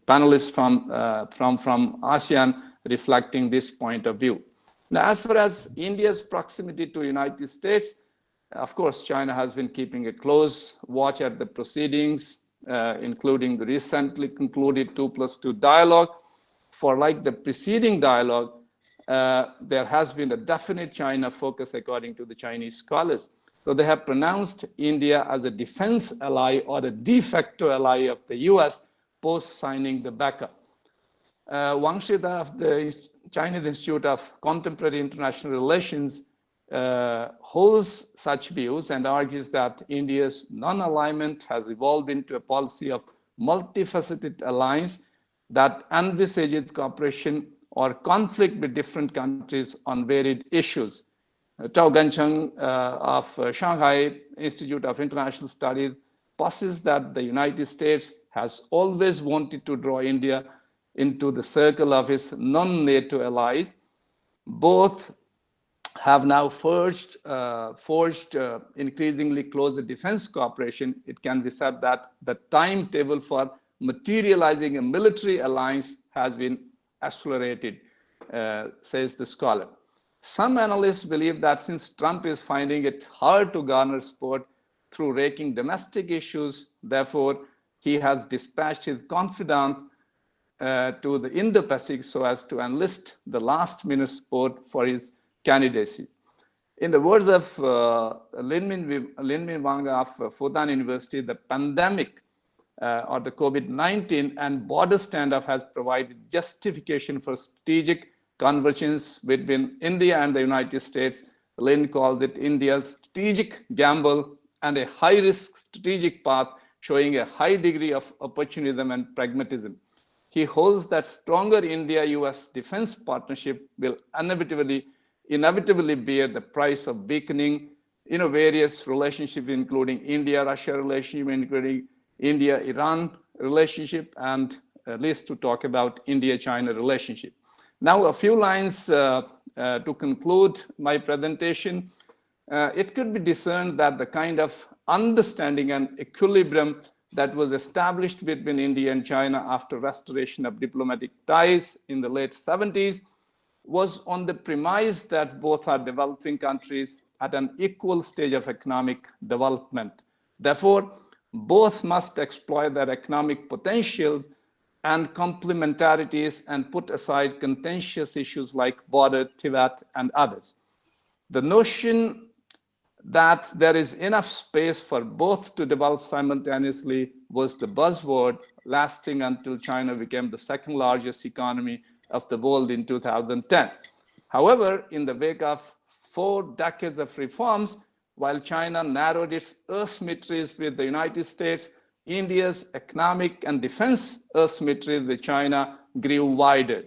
panelists from ASEAN reflecting this point of view. Now, as far as India's proximity to the United States, of course, China has been keeping a close watch at the proceedings, including the recently concluded 2+2 dialogue. For like the preceding dialogue, there has been a definite China focus according to the Chinese scholars. So they have pronounced India as a defense ally or a de facto ally of the US post-signing the BACA. Wang Shida of the Chinese Institute of Contemporary International Relations holds such views and argues that India's non-alignment has evolved into a policy of multifaceted alliance that envisages cooperation or conflict with different countries on varied issues. Zhao Gancheng of Shanghai Institute of International Studies posits that the United States has always wanted to draw India into the circle of its non-NATO allies. Both have now forged increasingly closer defense cooperation. It can be said that the timetable for materializing a military alliance has been accelerated, says the scholar. Some analysts believe that since Trump is finding it hard to garner support through raking domestic issues, therefore, he has dispatched his confidant to the Indo-Pacific so as to enlist the last-minute support for his candidacy. In the words of Lin Min Wang of Fudan University, the pandemic or the COVID-19 and border standoff has provided justification for strategic convergence between India and the United States. Lin calls it India's strategic gamble and a high-risk strategic path showing a high degree of opportunism and pragmatism. He holds that stronger India-US defense partnership will inevitably bear the price of weakening various relationships, including India-Russia relationship, including India-Iran relationship, and at least to talk about India-China relationship. Now, a few lines to conclude my presentation. It could be discerned that the kind of understanding and equilibrium that was established between India and China after restoration of diplomatic ties in the late 70s was on the premise that both are developing countries at an equal stage of economic development. Therefore, both must exploit their economic potentials and complementarities and put aside contentious issues like border, Tibet, and others. The notion that there is enough space for both to develop simultaneously was the buzzword lasting until China became the second largest economy of the world in 2010. However, in the wake of 4 decades of reforms, while China narrowed its asymmetries with the United States, India's economic and defense asymmetries with China grew wider.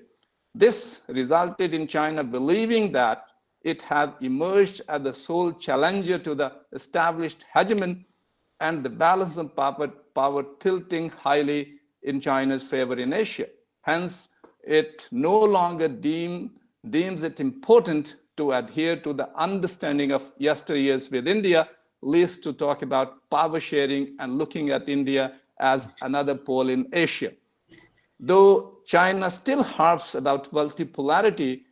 This resulted in China believing that it had emerged as the sole challenger to the established hegemon, and the balance of power tilting highly in China's favor in Asia. Hence, it no longer deems it important to adhere to the understanding of yesteryears with India, least to talk about power sharing and looking at India as another pole in Asia. Though China still harps about multipolarity,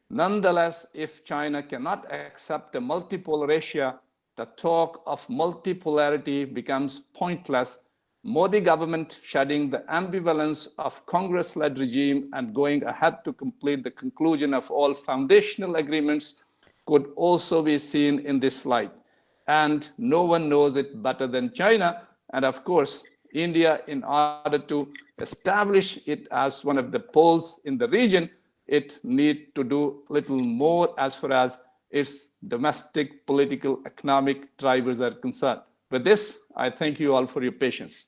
nonetheless, if China cannot accept a multipolar Asia, the talk of multipolarity becomes pointless. Modi government shedding the ambivalence of Congress-led regime and going ahead to complete the conclusion of all foundational agreements could also be seen in this light. And no one knows it better than China. And of course, India, in order to establish it as one of the poles in the region, it needs to do little more as far as its domestic, political, economic drivers are concerned. With this, I thank you all for your patience.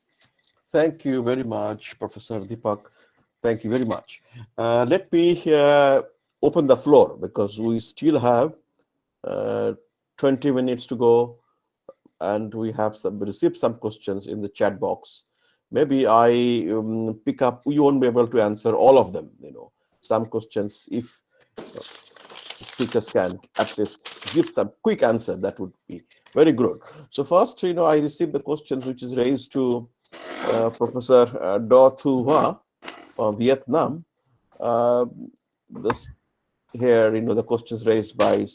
Thank you very much, Professor Deepak. Thank you very much. Let me open the floor because we still have 20 minutes to go, and we have received some questions in the chat box. Maybe I pick up. You won't be able to answer all of them. Some questions, if speakers can at least give some quick answer, that would be very good. So first, I received the questions which is raised to Professor Do Thu Hoa from Vietnam. This here, the questions raised by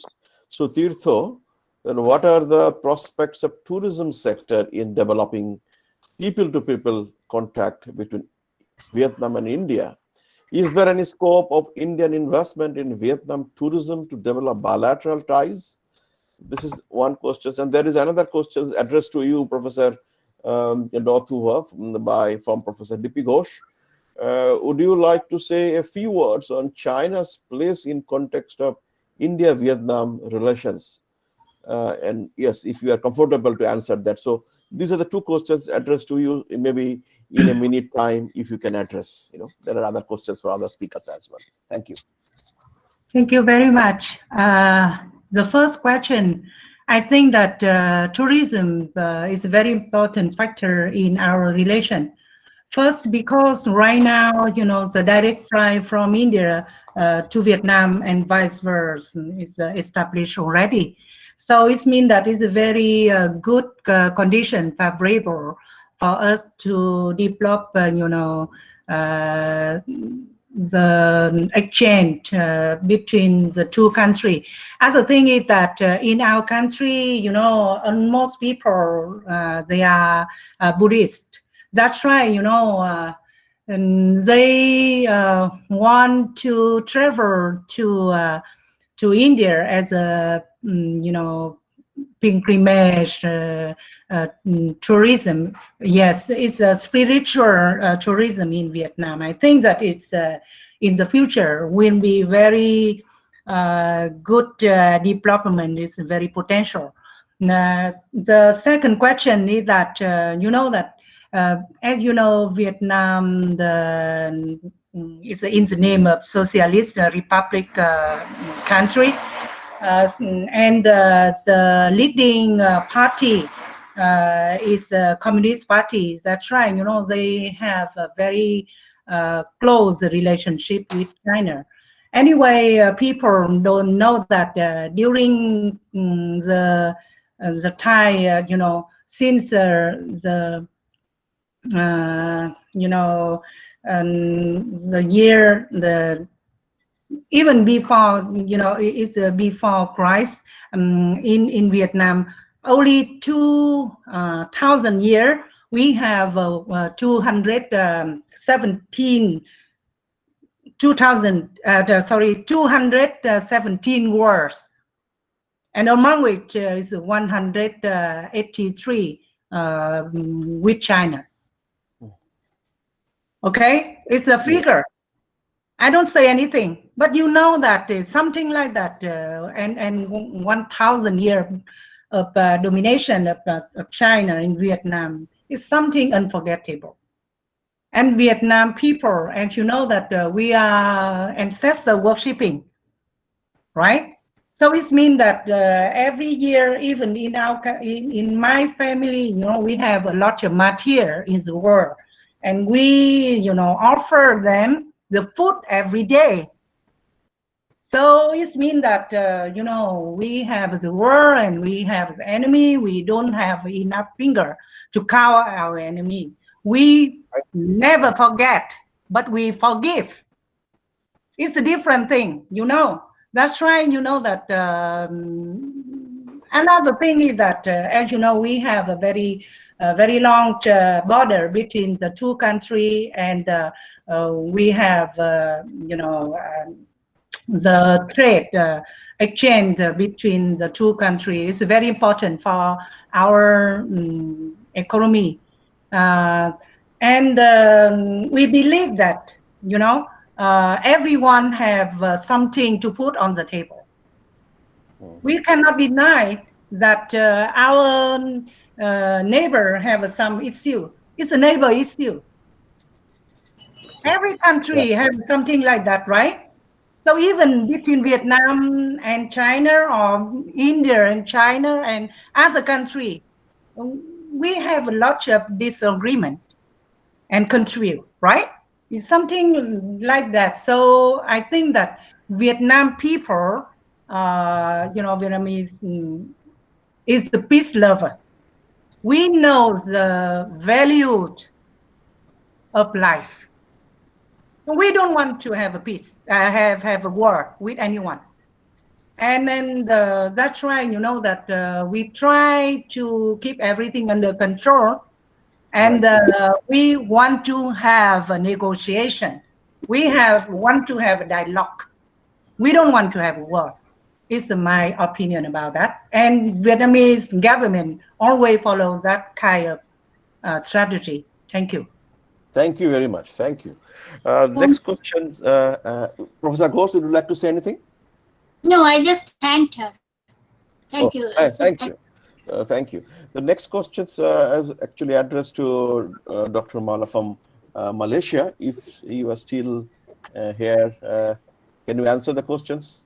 Sutirtho. Then what are the prospects of tourism sector in developing people-to-people contact between Vietnam and India? Is there any scope of Indian investment in Vietnam tourism to develop bilateral ties? This is one question. And there is another question addressed to you, Professor Do Thu Hoa, from Professor Lipi Ghosh. Would you like to say a few words on China's place in context of India-Vietnam relations? And yes, if you are comfortable to answer that. So these are the two questions addressed to you. Maybe in a minute time, if you can address, there are other questions for other speakers as well. Thank you. Thank you very much. The first question, I think that tourism is a very important factor in our relation. First, because right now, the direct flight from India to Vietnam and vice versa is established already. So it means that it's a very good condition, favorable for us to develop, the exchange between the two countries. Other thing is that in our country, most people, they are Buddhist. That's right, and they want to travel to India as a, pilgrimage tourism. Yes, it's a spiritual tourism in Vietnam. I think that it's in the future will be very good development. Is very potential. The second question is that that as you know, Vietnam is in the name of Socialist Republic country. And the leading party is the Communist Party. That's right. They have a very close relationship with China. Anyway, people don't know that during the time, since the even before, it's before Christ, in Vietnam, only 2,000 years, we have 217 wars, and among which is 183 with China. Okay, it's a figure. I don't say anything, but you know that something like that, and 1,000 years of domination of China in Vietnam is something unforgettable. And Vietnam people, and you know that we are ancestor worshipping, right? So it means that every year, even in my family, we have a lot of material in the world, and we, offer them the food every day. So it means that, we have the world and we have the enemy. We don't have enough finger to count our enemy. We never forget, but we forgive. It's a different thing, That's right, that another thing is that, as you know, we have a very long border between the two countries, and we have, the trade exchange between the two countries is very important for our economy. And we believe that, everyone have something to put on the table. We cannot deny that our neighbor have some issue. It's a neighbor issue. Every country has something like that, right? So even between Vietnam and China, or India and China and other countries, we have a lot of disagreement and contribute, right? It's something like that. So I think that Vietnam people, Vietnamese is the peace lover. We know the value of life. We don't want to have a peace, have a war with anyone. And then that's right, that we try to keep everything under control. And we want to have a negotiation. We want to have a dialogue. We don't want to have a war. Is my opinion about that. And Vietnamese government always follows that kind of strategy. Thank you. Thank you very much. Thank you. Next question, Professor Ghosh, would you like to say anything? No, I just thanked her. Thank you. Thank you. Thank you. The next questions is actually addressed to Dr. Mala from Malaysia. If you are still here, can you answer the questions?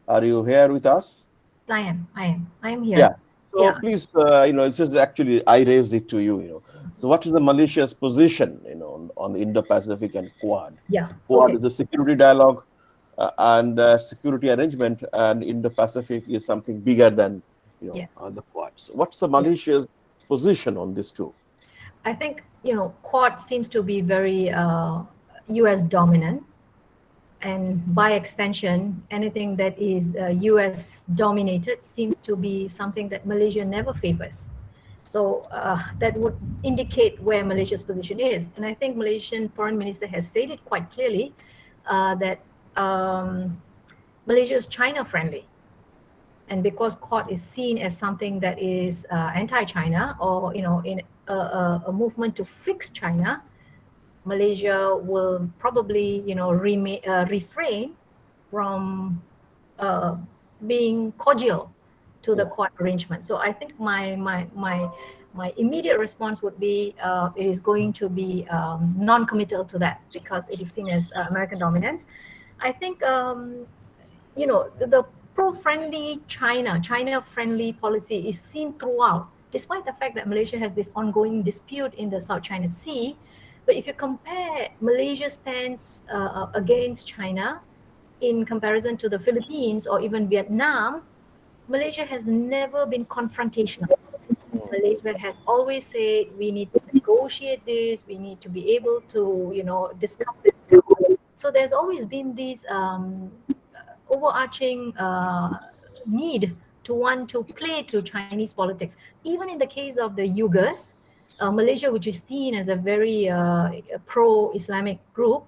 Are you here with us? I am. I am Yeah. here. So Yeah. please, it's just actually I raised it to you. So what is the Malaysia's position, on the Indo-Pacific and Quad? Yeah. Quad Okay. is the security dialogue and security arrangement, and Indo-Pacific is something bigger than Yeah. the Quad. So what's the Yeah. Malaysia's position on this too? I think, Quad seems to be very US dominant. And by extension, anything that is US dominated seems to be something that Malaysia never favors. So that would indicate where Malaysia's position is. And I think Malaysian foreign minister has said it quite clearly that Malaysia is China friendly. And because Quad is seen as something that is anti-China, or in a movement to fix China, Malaysia will probably refrain from uh, being cordial to the Yeah. Quad arrangement. So I think my immediate response would be it is going to be non-committal to that, because it is seen as American dominance. I think the pro-friendly China-friendly policy is seen throughout, despite the fact that Malaysia has this ongoing dispute in the South China Sea. But if you compare Malaysia's stance against China in comparison to the Philippines or even Vietnam, Malaysia has never been confrontational. Malaysia has always said we need to negotiate this, we need to be able to, discuss it. So there's always been this overarching need to want to play to Chinese politics. Even in the case of the Uyghurs, Malaysia, which is seen as a very pro-Islamic group,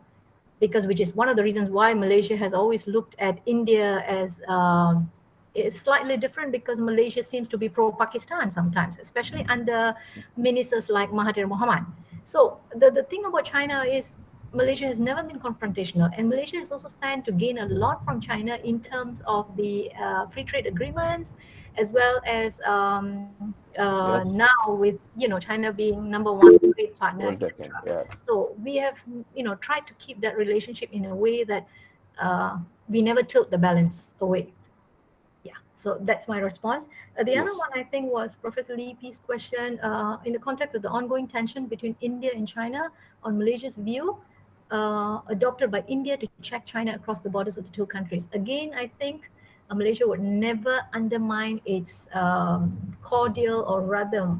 because which is one of the reasons why Malaysia has always looked at India as is slightly different, because Malaysia seems to be pro-Pakistan sometimes, especially under ministers like Mahathir Mohamad. So the thing about China is Malaysia has never been confrontational, and Malaysia has also stand to gain a lot from China in terms of the free trade agreements, as well as Yes. now with China being number one trade partner, Well etc. taken. Yes. So we have tried to keep that relationship in a way that we never tilt the balance away. Yeah, so that's my response. The other Yes. one I think was Professor Lee's question in the context of the ongoing tension between India and China on Malaysia's view adopted by India to check China across the borders of the two countries. Again, I think Malaysia would never undermine its cordial, or rather,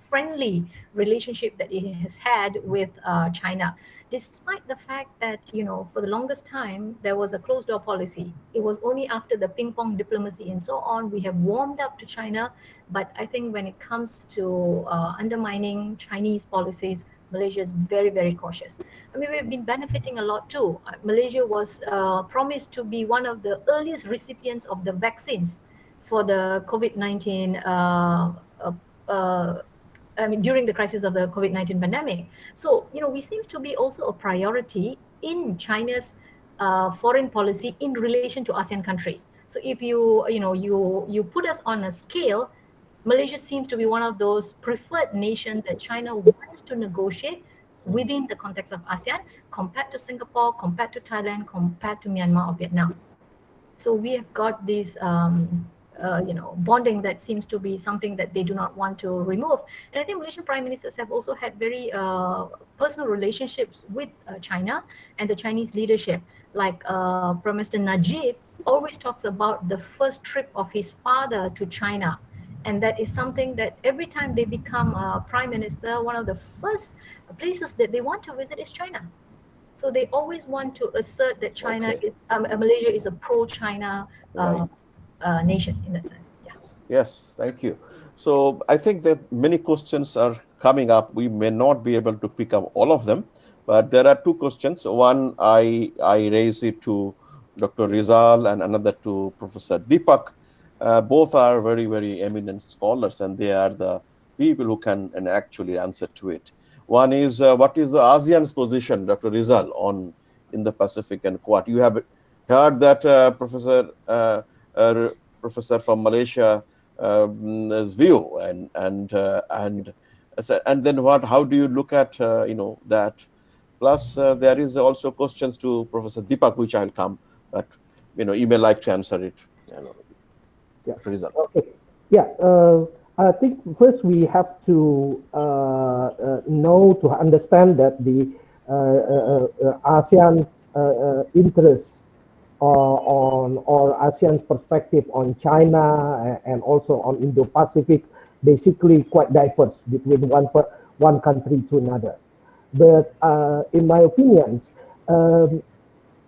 friendly relationship that it has had with China, despite the fact that for the longest time there was a closed door policy. It was only after the ping pong diplomacy and so on we have warmed up to China. But I think when it comes to undermining Chinese policies, Malaysia is very, very cautious. I mean, we've been benefiting a lot too. Malaysia was promised to be one of the earliest recipients of the vaccines for the COVID-19 I mean, during the crisis of the COVID-19 pandemic. So, we seem to be also a priority in China's foreign policy in relation to ASEAN countries. So if you put us on a scale, Malaysia seems to be one of those preferred nations that China wants to negotiate within the context of ASEAN, compared to Singapore, compared to Thailand, compared to Myanmar or Vietnam. So we have got this bonding that seems to be something that they do not want to remove. And I think Malaysian prime ministers have also had very personal relationships with China and the Chinese leadership. Like Prime Minister Najib always talks about the first trip of his father to China. And that is something that every time they become prime minister, one of the first places that they want to visit is China. So they always want to assert that China Okay. is Malaysia is a pro-China Right. nation in that sense. Yeah. Yes, thank you. So I think that many questions are coming up. We may not be able to pick up all of them, but there are two questions. One, I raise it to Dr. Rizal and another to Professor Deepak. Both are very, very eminent scholars, and they are the people who can and actually answer to it. One is what is the ASEAN's position, Dr. Rizal, on in the Pacific and Quad? You have heard that Professor from Malaysia view, and then what? How do you look at that? Plus, there is also questions to Professor Deepak, which I'll come, but you may like to answer it. Yeah. Result. Okay. Yeah. I think first we have to know to understand that the ASEAN's interest or ASEAN's perspective on China and also on Indo-Pacific basically quite diverse between one country to another. But in my opinion,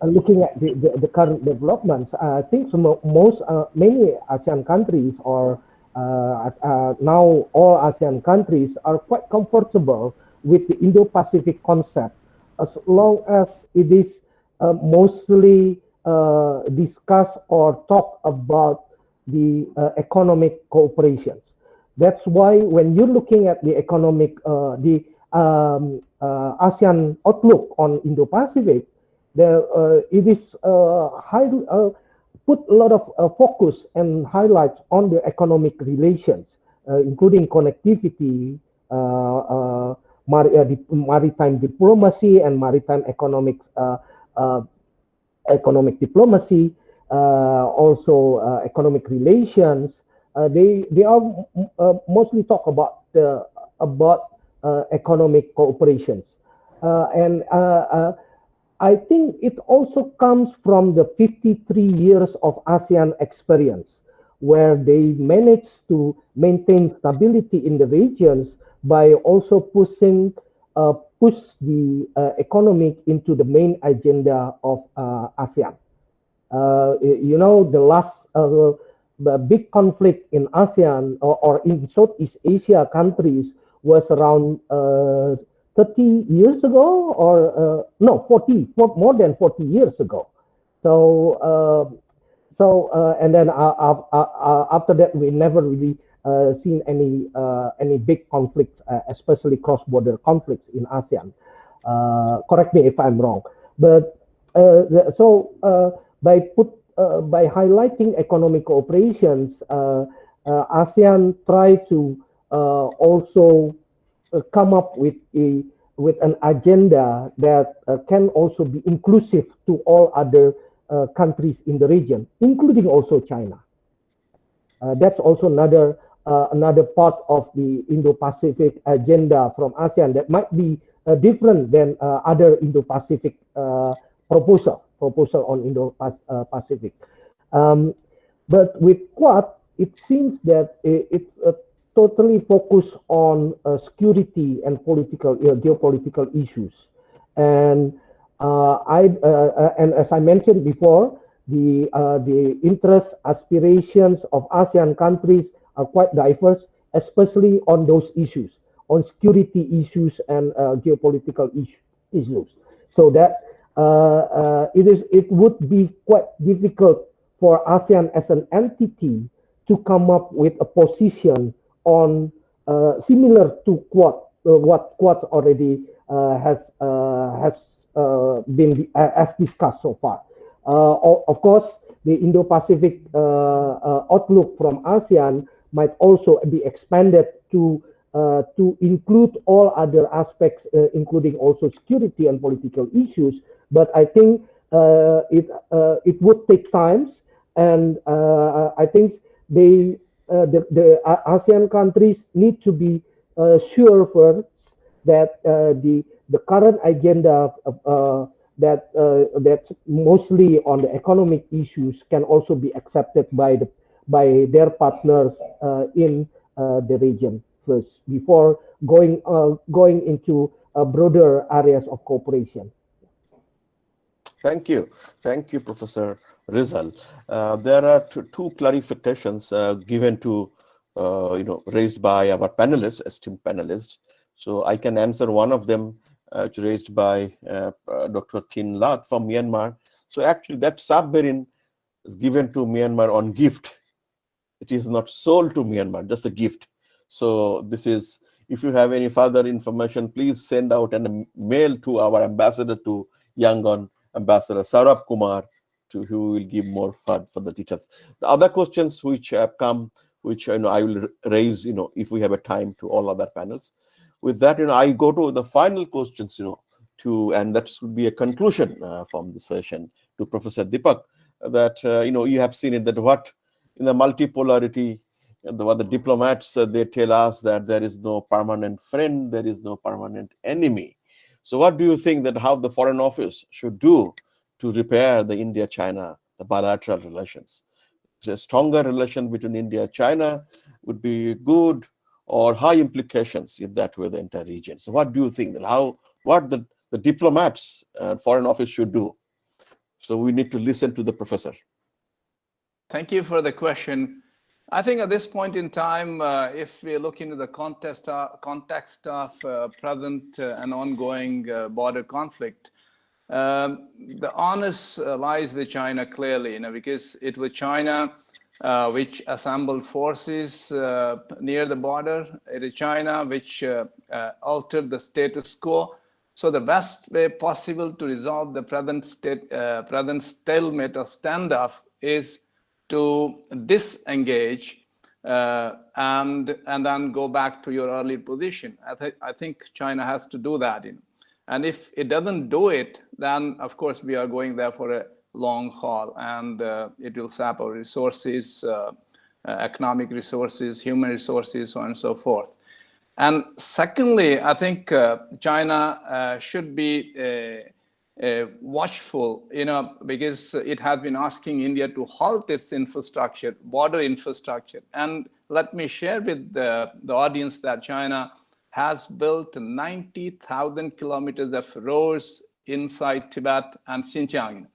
looking at the current developments, I think many ASEAN countries or now all ASEAN countries are quite comfortable with the Indo-Pacific concept as long as it is mostly discuss or talk about the economic cooperations. That's why when you're looking at the economic, the ASEAN outlook on Indo-Pacific, it is put a lot of focus and highlights on the economic relations, including connectivity, maritime diplomacy, and maritime economic diplomacy, also economic relations. They are mostly talk about economic cooperations, and I think it also comes from the 53 years of ASEAN experience, where they managed to maintain stability in the regions by also push the economic into the main agenda of ASEAN. The last the big conflict in ASEAN or in Southeast Asia countries was around 30 years ago, or no, more than 40 years ago. And then after that, we never really seen any big conflicts, especially cross-border conflicts in ASEAN. Correct me if I'm wrong, but by highlighting economic cooperations, ASEAN try to also come up with an agenda that can also be inclusive to all other countries in the region, including also China. That's also another part of the Indo-Pacific agenda from ASEAN that might be different than other Indo-Pacific proposal on Indo-Pacific. But with Quad, it seems that it's totally focused on security and geopolitical issues. And and as I mentioned before, the interests, aspirations of ASEAN countries are quite diverse, especially on those issues, on security issues and geopolitical issues. So that it would be quite difficult for ASEAN as an entity to come up with a position on similar to what Quad already has been as discussed so far. Of course, the Indo-Pacific outlook from ASEAN might also be expanded to include all other aspects, including also security and political issues. But I think it would take time, and I think the ASEAN countries need to be sure first that the current agenda that's mostly on the economic issues can also be accepted by their partners in the region first before going into broader areas of cooperation. Thank you, Professor Rizal. There are two clarifications given to raised by our panelists, esteemed panelists. So I can answer one of them, raised by Dr. Thin Lat from Myanmar. So actually, that submarine is given to Myanmar on gift. It is not sold to Myanmar, just a gift. So this is, if you have any further information, please send out a mail to our ambassador to Yangon, Ambassador Saurabh Kumar, who will give more for the details. The other questions which have come which I will raise, if we have a time, to all other panels. With that, I go to the final questions, and that should be a conclusion from the session to Professor Deepak. That you have seen it, that what in the multipolarity, what the diplomats they tell us, that there is no permanent friend, there is no permanent enemy. So what do you think that how the Foreign Office should do to repair the India-China, the bilateral relations? A stronger relation between India and China would be good, or high implications in that way the entire region. So what do you think that what the diplomats and Foreign Office should do? So we need to listen to the professor. Thank you for the question. I think at this point in time, if we look into the context of present and ongoing border conflict, the onus lies with China clearly, because it was China which assembled forces near the border. It is China which altered the status quo. So the best way possible to resolve the present stalemate or standoff is to disengage and then go back to your earlier position. I think China has to do that. And if it doesn't do it, then of course we are going there for a long haul, and it will sap our resources, economic resources, human resources, so on and so forth. And secondly, I think China should be watchful, because it has been asking India to halt its infrastructure, border infrastructure. And let me share with the audience that China has built 90,000 kilometers of roads inside Tibet and Xinjiang.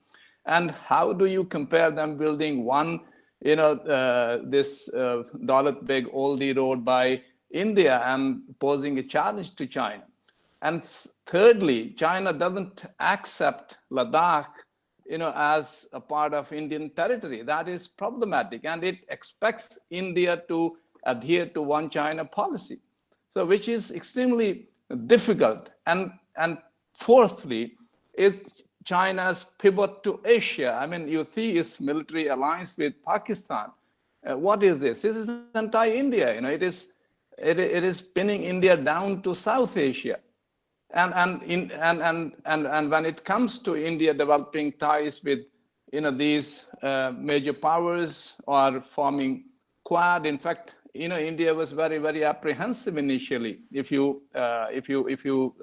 And how do you compare them building one, this dollar-big oldie road by India and posing a challenge to China? And thirdly, China doesn't accept Ladakh, as a part of Indian territory. That is problematic, and it expects India to adhere to one China policy. So, which is extremely difficult. And fourthly, is China's pivot to Asia. I mean, you see its military alliance with Pakistan. What is this? This is anti-India. It is pinning India down to South Asia. And when it comes to India developing ties with these major powers or forming Quad, in fact, India was very, very apprehensive initially. If you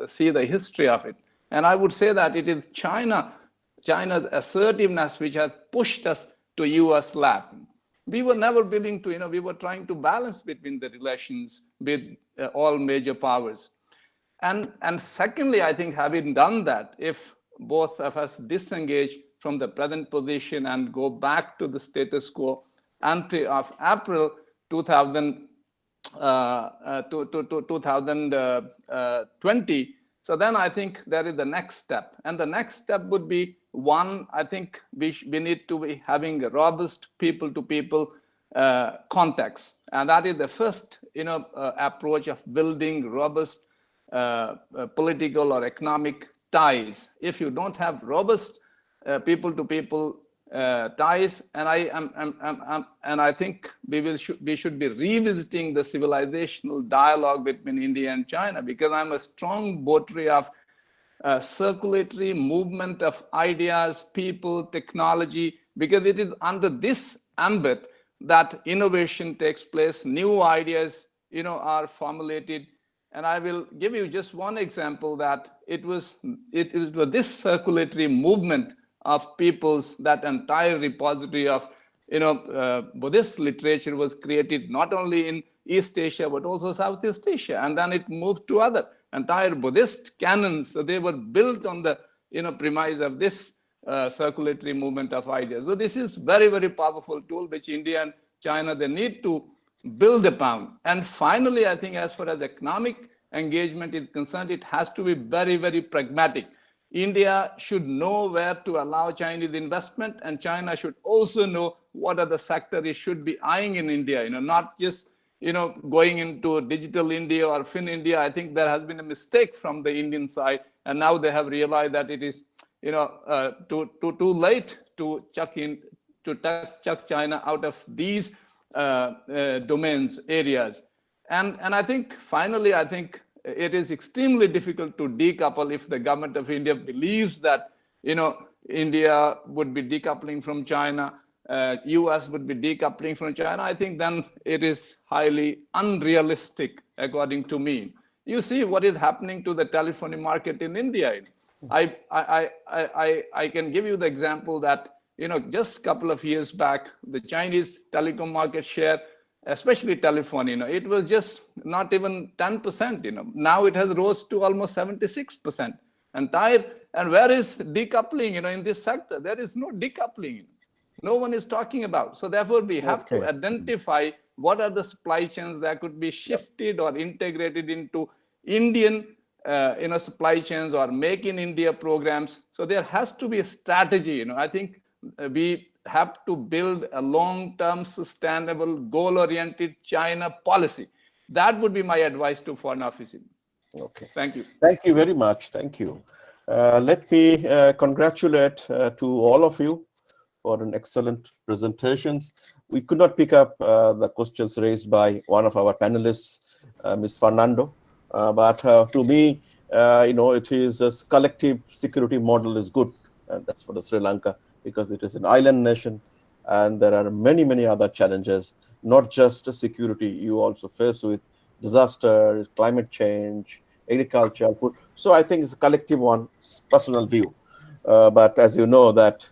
see the history of it, and I would say that it is China's assertiveness which has pushed us to U.S. lap. We were never willing to, we were trying to balance between the relations with all major powers. And secondly, I think having done that, if both of us disengage from the present position and go back to the status quo of April 2020, so then I think there is the next step. And the next step would be, one, I think we need to be having a robust people-to-people contacts. And that is the first approach of building robust political or economic ties. If you don't have robust people-to-people ties, and I think we should be revisiting the civilizational dialogue between India and China, because I'm a strong votary of circulatory movement of ideas, people, technology, because it is under this ambit that innovation takes place, new ideas are formulated. And I will give you just one example, that it was this circulatory movement of peoples, that entire repository of Buddhist literature was created not only in East Asia but also Southeast Asia, and then it moved to other entire Buddhist canons. So they were built on the premise of this circulatory movement of ideas. So this is very, very powerful tool which India and China, they need to build upon. And finally, I think as far as economic engagement is concerned, it has to be very, very pragmatic. India should know where to allow Chinese investment, and China should also know what are the sectors it should be eyeing in India, not just going into digital India or fin India. I think there has been a mistake from the Indian side, and now they have realized that it is too late to chuck China out of these domains, areas. And I think finally, I think it is extremely difficult to decouple if the government of India believes that, India would be decoupling from China, US would be decoupling from China. I think then it is highly unrealistic, according to me. You see what is happening to the telephony market in India. I can give you the example that, just a couple of years back, the Chinese telecom market share, especially telephone, it was just not even 10%, now it has rose to almost 76%. And where is decoupling, in this sector? There is no decoupling. No one is talking about. So therefore, we have to identify what are the supply chains that could be shifted or integrated into Indian supply chains or make in India programs. So there has to be a strategy. I think we have to build a long-term, sustainable, goal-oriented China policy. That would be my advice to foreign office. Okay. Thank you. Thank you very much. Thank you. Let me congratulate to all of you for an excellent presentations. We could not pick up the questions raised by one of our panelists, Ms. Fernando, but to me, it is a collective security model is good, and that's for the Sri Lanka, because it is an island nation, and there are many, many other challenges, not just security. You also face with disasters, climate change, agriculture, food. So I think it's a collective one, personal view. But as you know that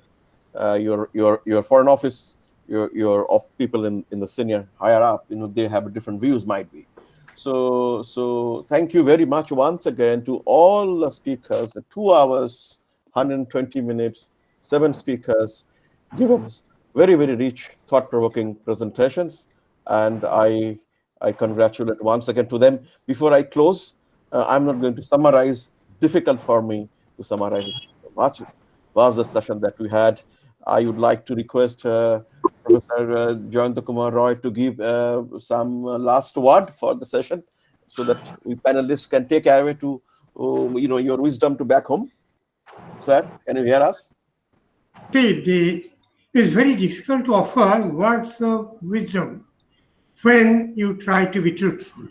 your foreign office, your of people in the senior higher up, they have different views might be. So thank you very much once again to all the speakers. 2 hours, 120 minutes, 7 speakers, given very, very rich, thought-provoking presentations, and I congratulate once again to them. Before I close, I'm not going to summarize. Difficult for me to summarize much vast discussion that we had. I would like to request Professor Jayanta Kumar Roy to give some last word for the session, so that we panelists can take away to your wisdom to back home. Sir, can you hear us? It's very difficult to offer words of wisdom when you try to be truthful.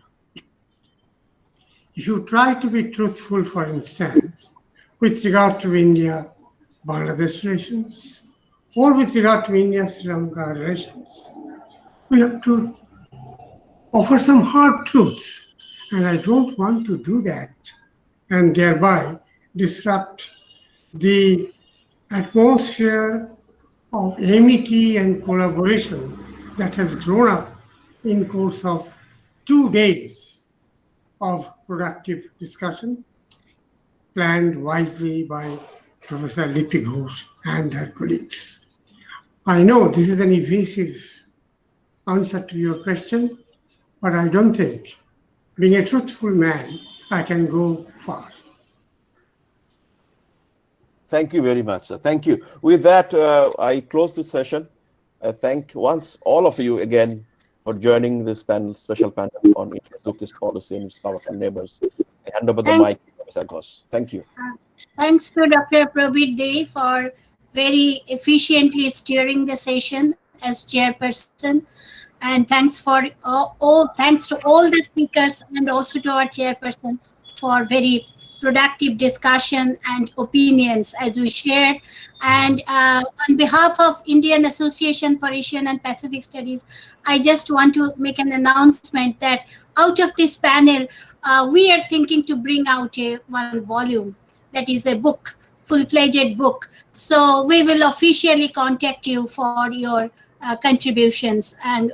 If you try to be truthful, for instance, with regard to India-Bangladesh relations, or with regard to India-Sri Lanka relations, we have to offer some hard truths. And I don't want to do that and thereby disrupt the atmosphere of amity and collaboration that has grown up in course of 2 days of productive discussion planned wisely by Professor Lipi Ghosh and her colleagues. I know this is an evasive answer to your question, but I don't think, being a truthful man, I can go far. Thank you very much, sir. Thank you. With that, I close this session. I thank once all of you again for joining this panel, special panel on India's Turkish policy and its powerful neighbors. I hand over the mic to Professor Ghosh. Thank you. Thanks to Dr. Prabir Dey for very efficiently steering the session as chairperson. And thanks thanks to all the speakers and also to our chairperson for very productive discussion and opinions as we shared. And on behalf of Indian Association for Asian and Pacific Studies, I just want to make an announcement that out of this panel, we are thinking to bring out one volume that is a book, full-fledged book. So we will officially contact you for your contributions. And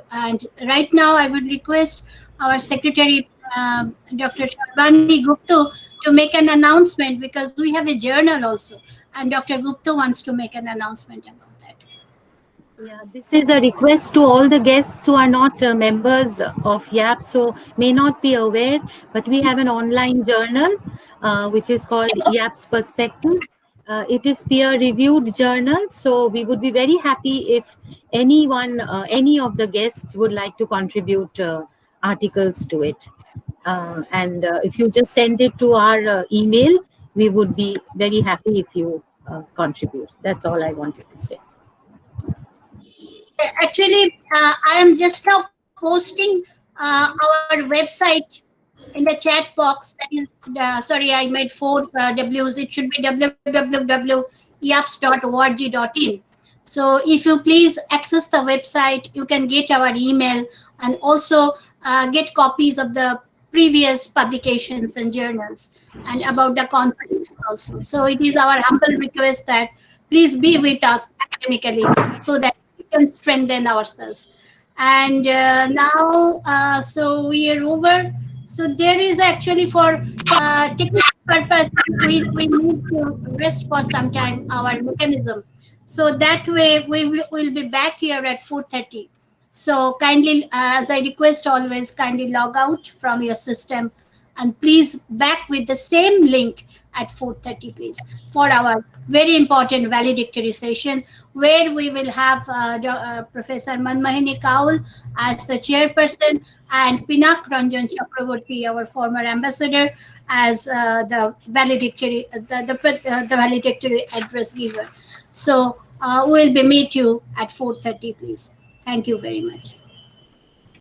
right now, I would request our secretary, Dr. Sharbani Gupta, to make an announcement, because we have a journal also, and Dr. Gupta wants to make an announcement about that. Yeah, this is a request to all the guests who are not members of IAAPS, so may not be aware, but we have an online journal which is called IAAPS Perspective. It is peer-reviewed journal, so we would be very happy if anyone, any of the guests would like to contribute articles to it. And if you just send it to our email, we would be very happy if you contribute. That's all I wanted to say. Actually, I am just now posting our website in the chat box. That is, sorry, I made four W's. It should be www.iaps.org.in. So if you please access the website, you can get our email and also get copies of the previous publications and journals and about the conferences also. So it is our humble request that please be with us academically so that we can strengthen ourselves. And now, so we are over. So there is actually for technical purpose, we need to rest for some time our mechanism. So that way will be back here at 4:30. So kindly, as I request always, kindly log out from your system and please back with the same link at 4:30, please, for our very important valedictory session where we will have Professor Manmohini Kaul as the chairperson and Pinak Ranjan Chakraborty, our former ambassador, as the valedictory the valedictory address giver. So we'll be meet you at 4:30, please. Thank you very much.